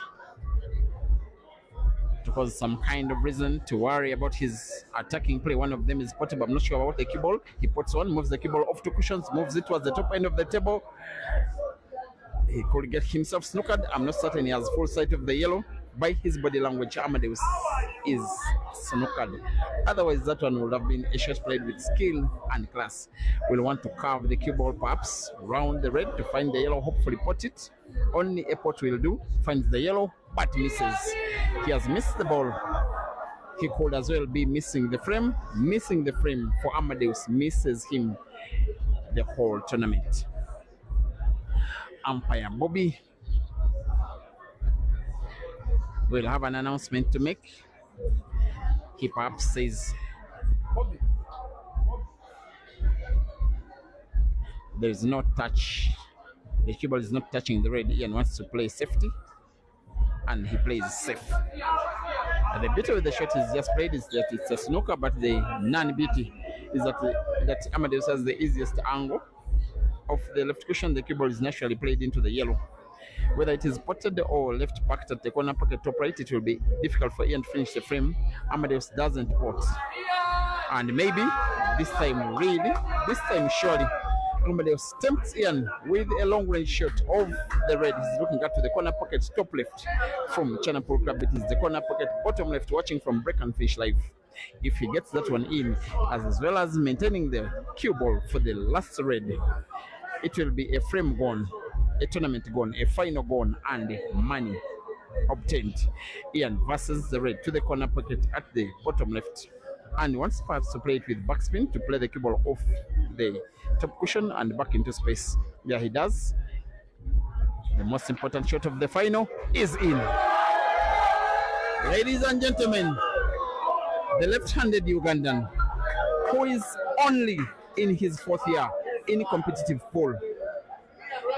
to cause some kind of reason to worry about his attacking play. One of them is portable. I'm not sure about the cue ball. He puts one, moves the cue ball off 2 cushions, moves it towards the top end of the table. He could get himself snookered. I'm not certain he has full sight of the yellow. By his body language, AMADEUS is snookered. Otherwise, that one would have been a shot played with skill and class. We'll want to carve the cue ball perhaps round the red to find the yellow, hopefully pot it. Only a pot will do. Finds the yellow, but misses. He has missed the ball. He could as well be missing the frame. Missing the frame for AMADEUS misses him the whole tournament. Umpire Bobby will have an announcement to make. He perhaps says there is no touch. The cue ball is not touching the red. Ian wants to play safety, and he plays safe. And the beauty with the shot is just played is that it's a snooker, but the non-beauty is that AMADEUS has the easiest angle of the left cushion. The cue ball is naturally played into the yellow. Whether it is potted or left packed at the corner pocket top right, it will be difficult for Ian to finish the frame. AMADEUS doesn't pot. And maybe this time, surely, AMADEUS tempts Ian with a long-range shot of the red. He's looking up to the corner pocket top left from MCHANA Pool Club. It is the corner pocket bottom left, watching from Break and Fish Live. If he gets that one in, as well as maintaining the cue ball for the last red, it will be a frame gone, a tournament gone, a final gone, and money obtained. Ian versus the red to the corner pocket at the bottom left, and wants perhaps to play it with backspin to play the cue ball off the top cushion and back into space. There he does. The most important shot of the final is in. Ladies and gentlemen, the left-handed Ugandan, who is only in his 4th year in competitive pool,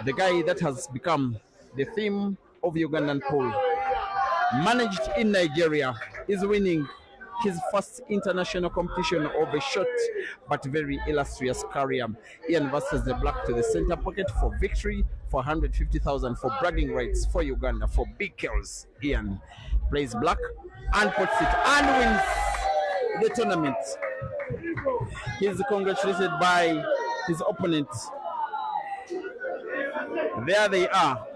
the guy that has become the theme of Ugandan pool, managed in Nigeria, is winning his first international competition of a short but very illustrious career. Ian versus the black to the center pocket for victory, for 150,000 for bragging rights for Uganda, for big kills. Ian plays black and puts it and wins the tournament. He's congratulated by his opponent. There they are,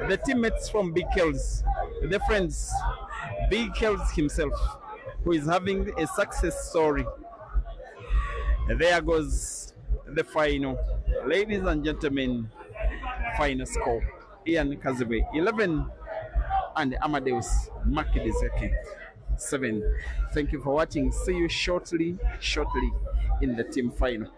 the teammates from Big Kells, the friends, Big Kells himself, who is having a success story. There goes the final. Ladies and gentlemen, final score. Ian KAZIBWE 11 and AMADEUS MAKIDIECKI 7. Thank you for watching. See you shortly in the team final.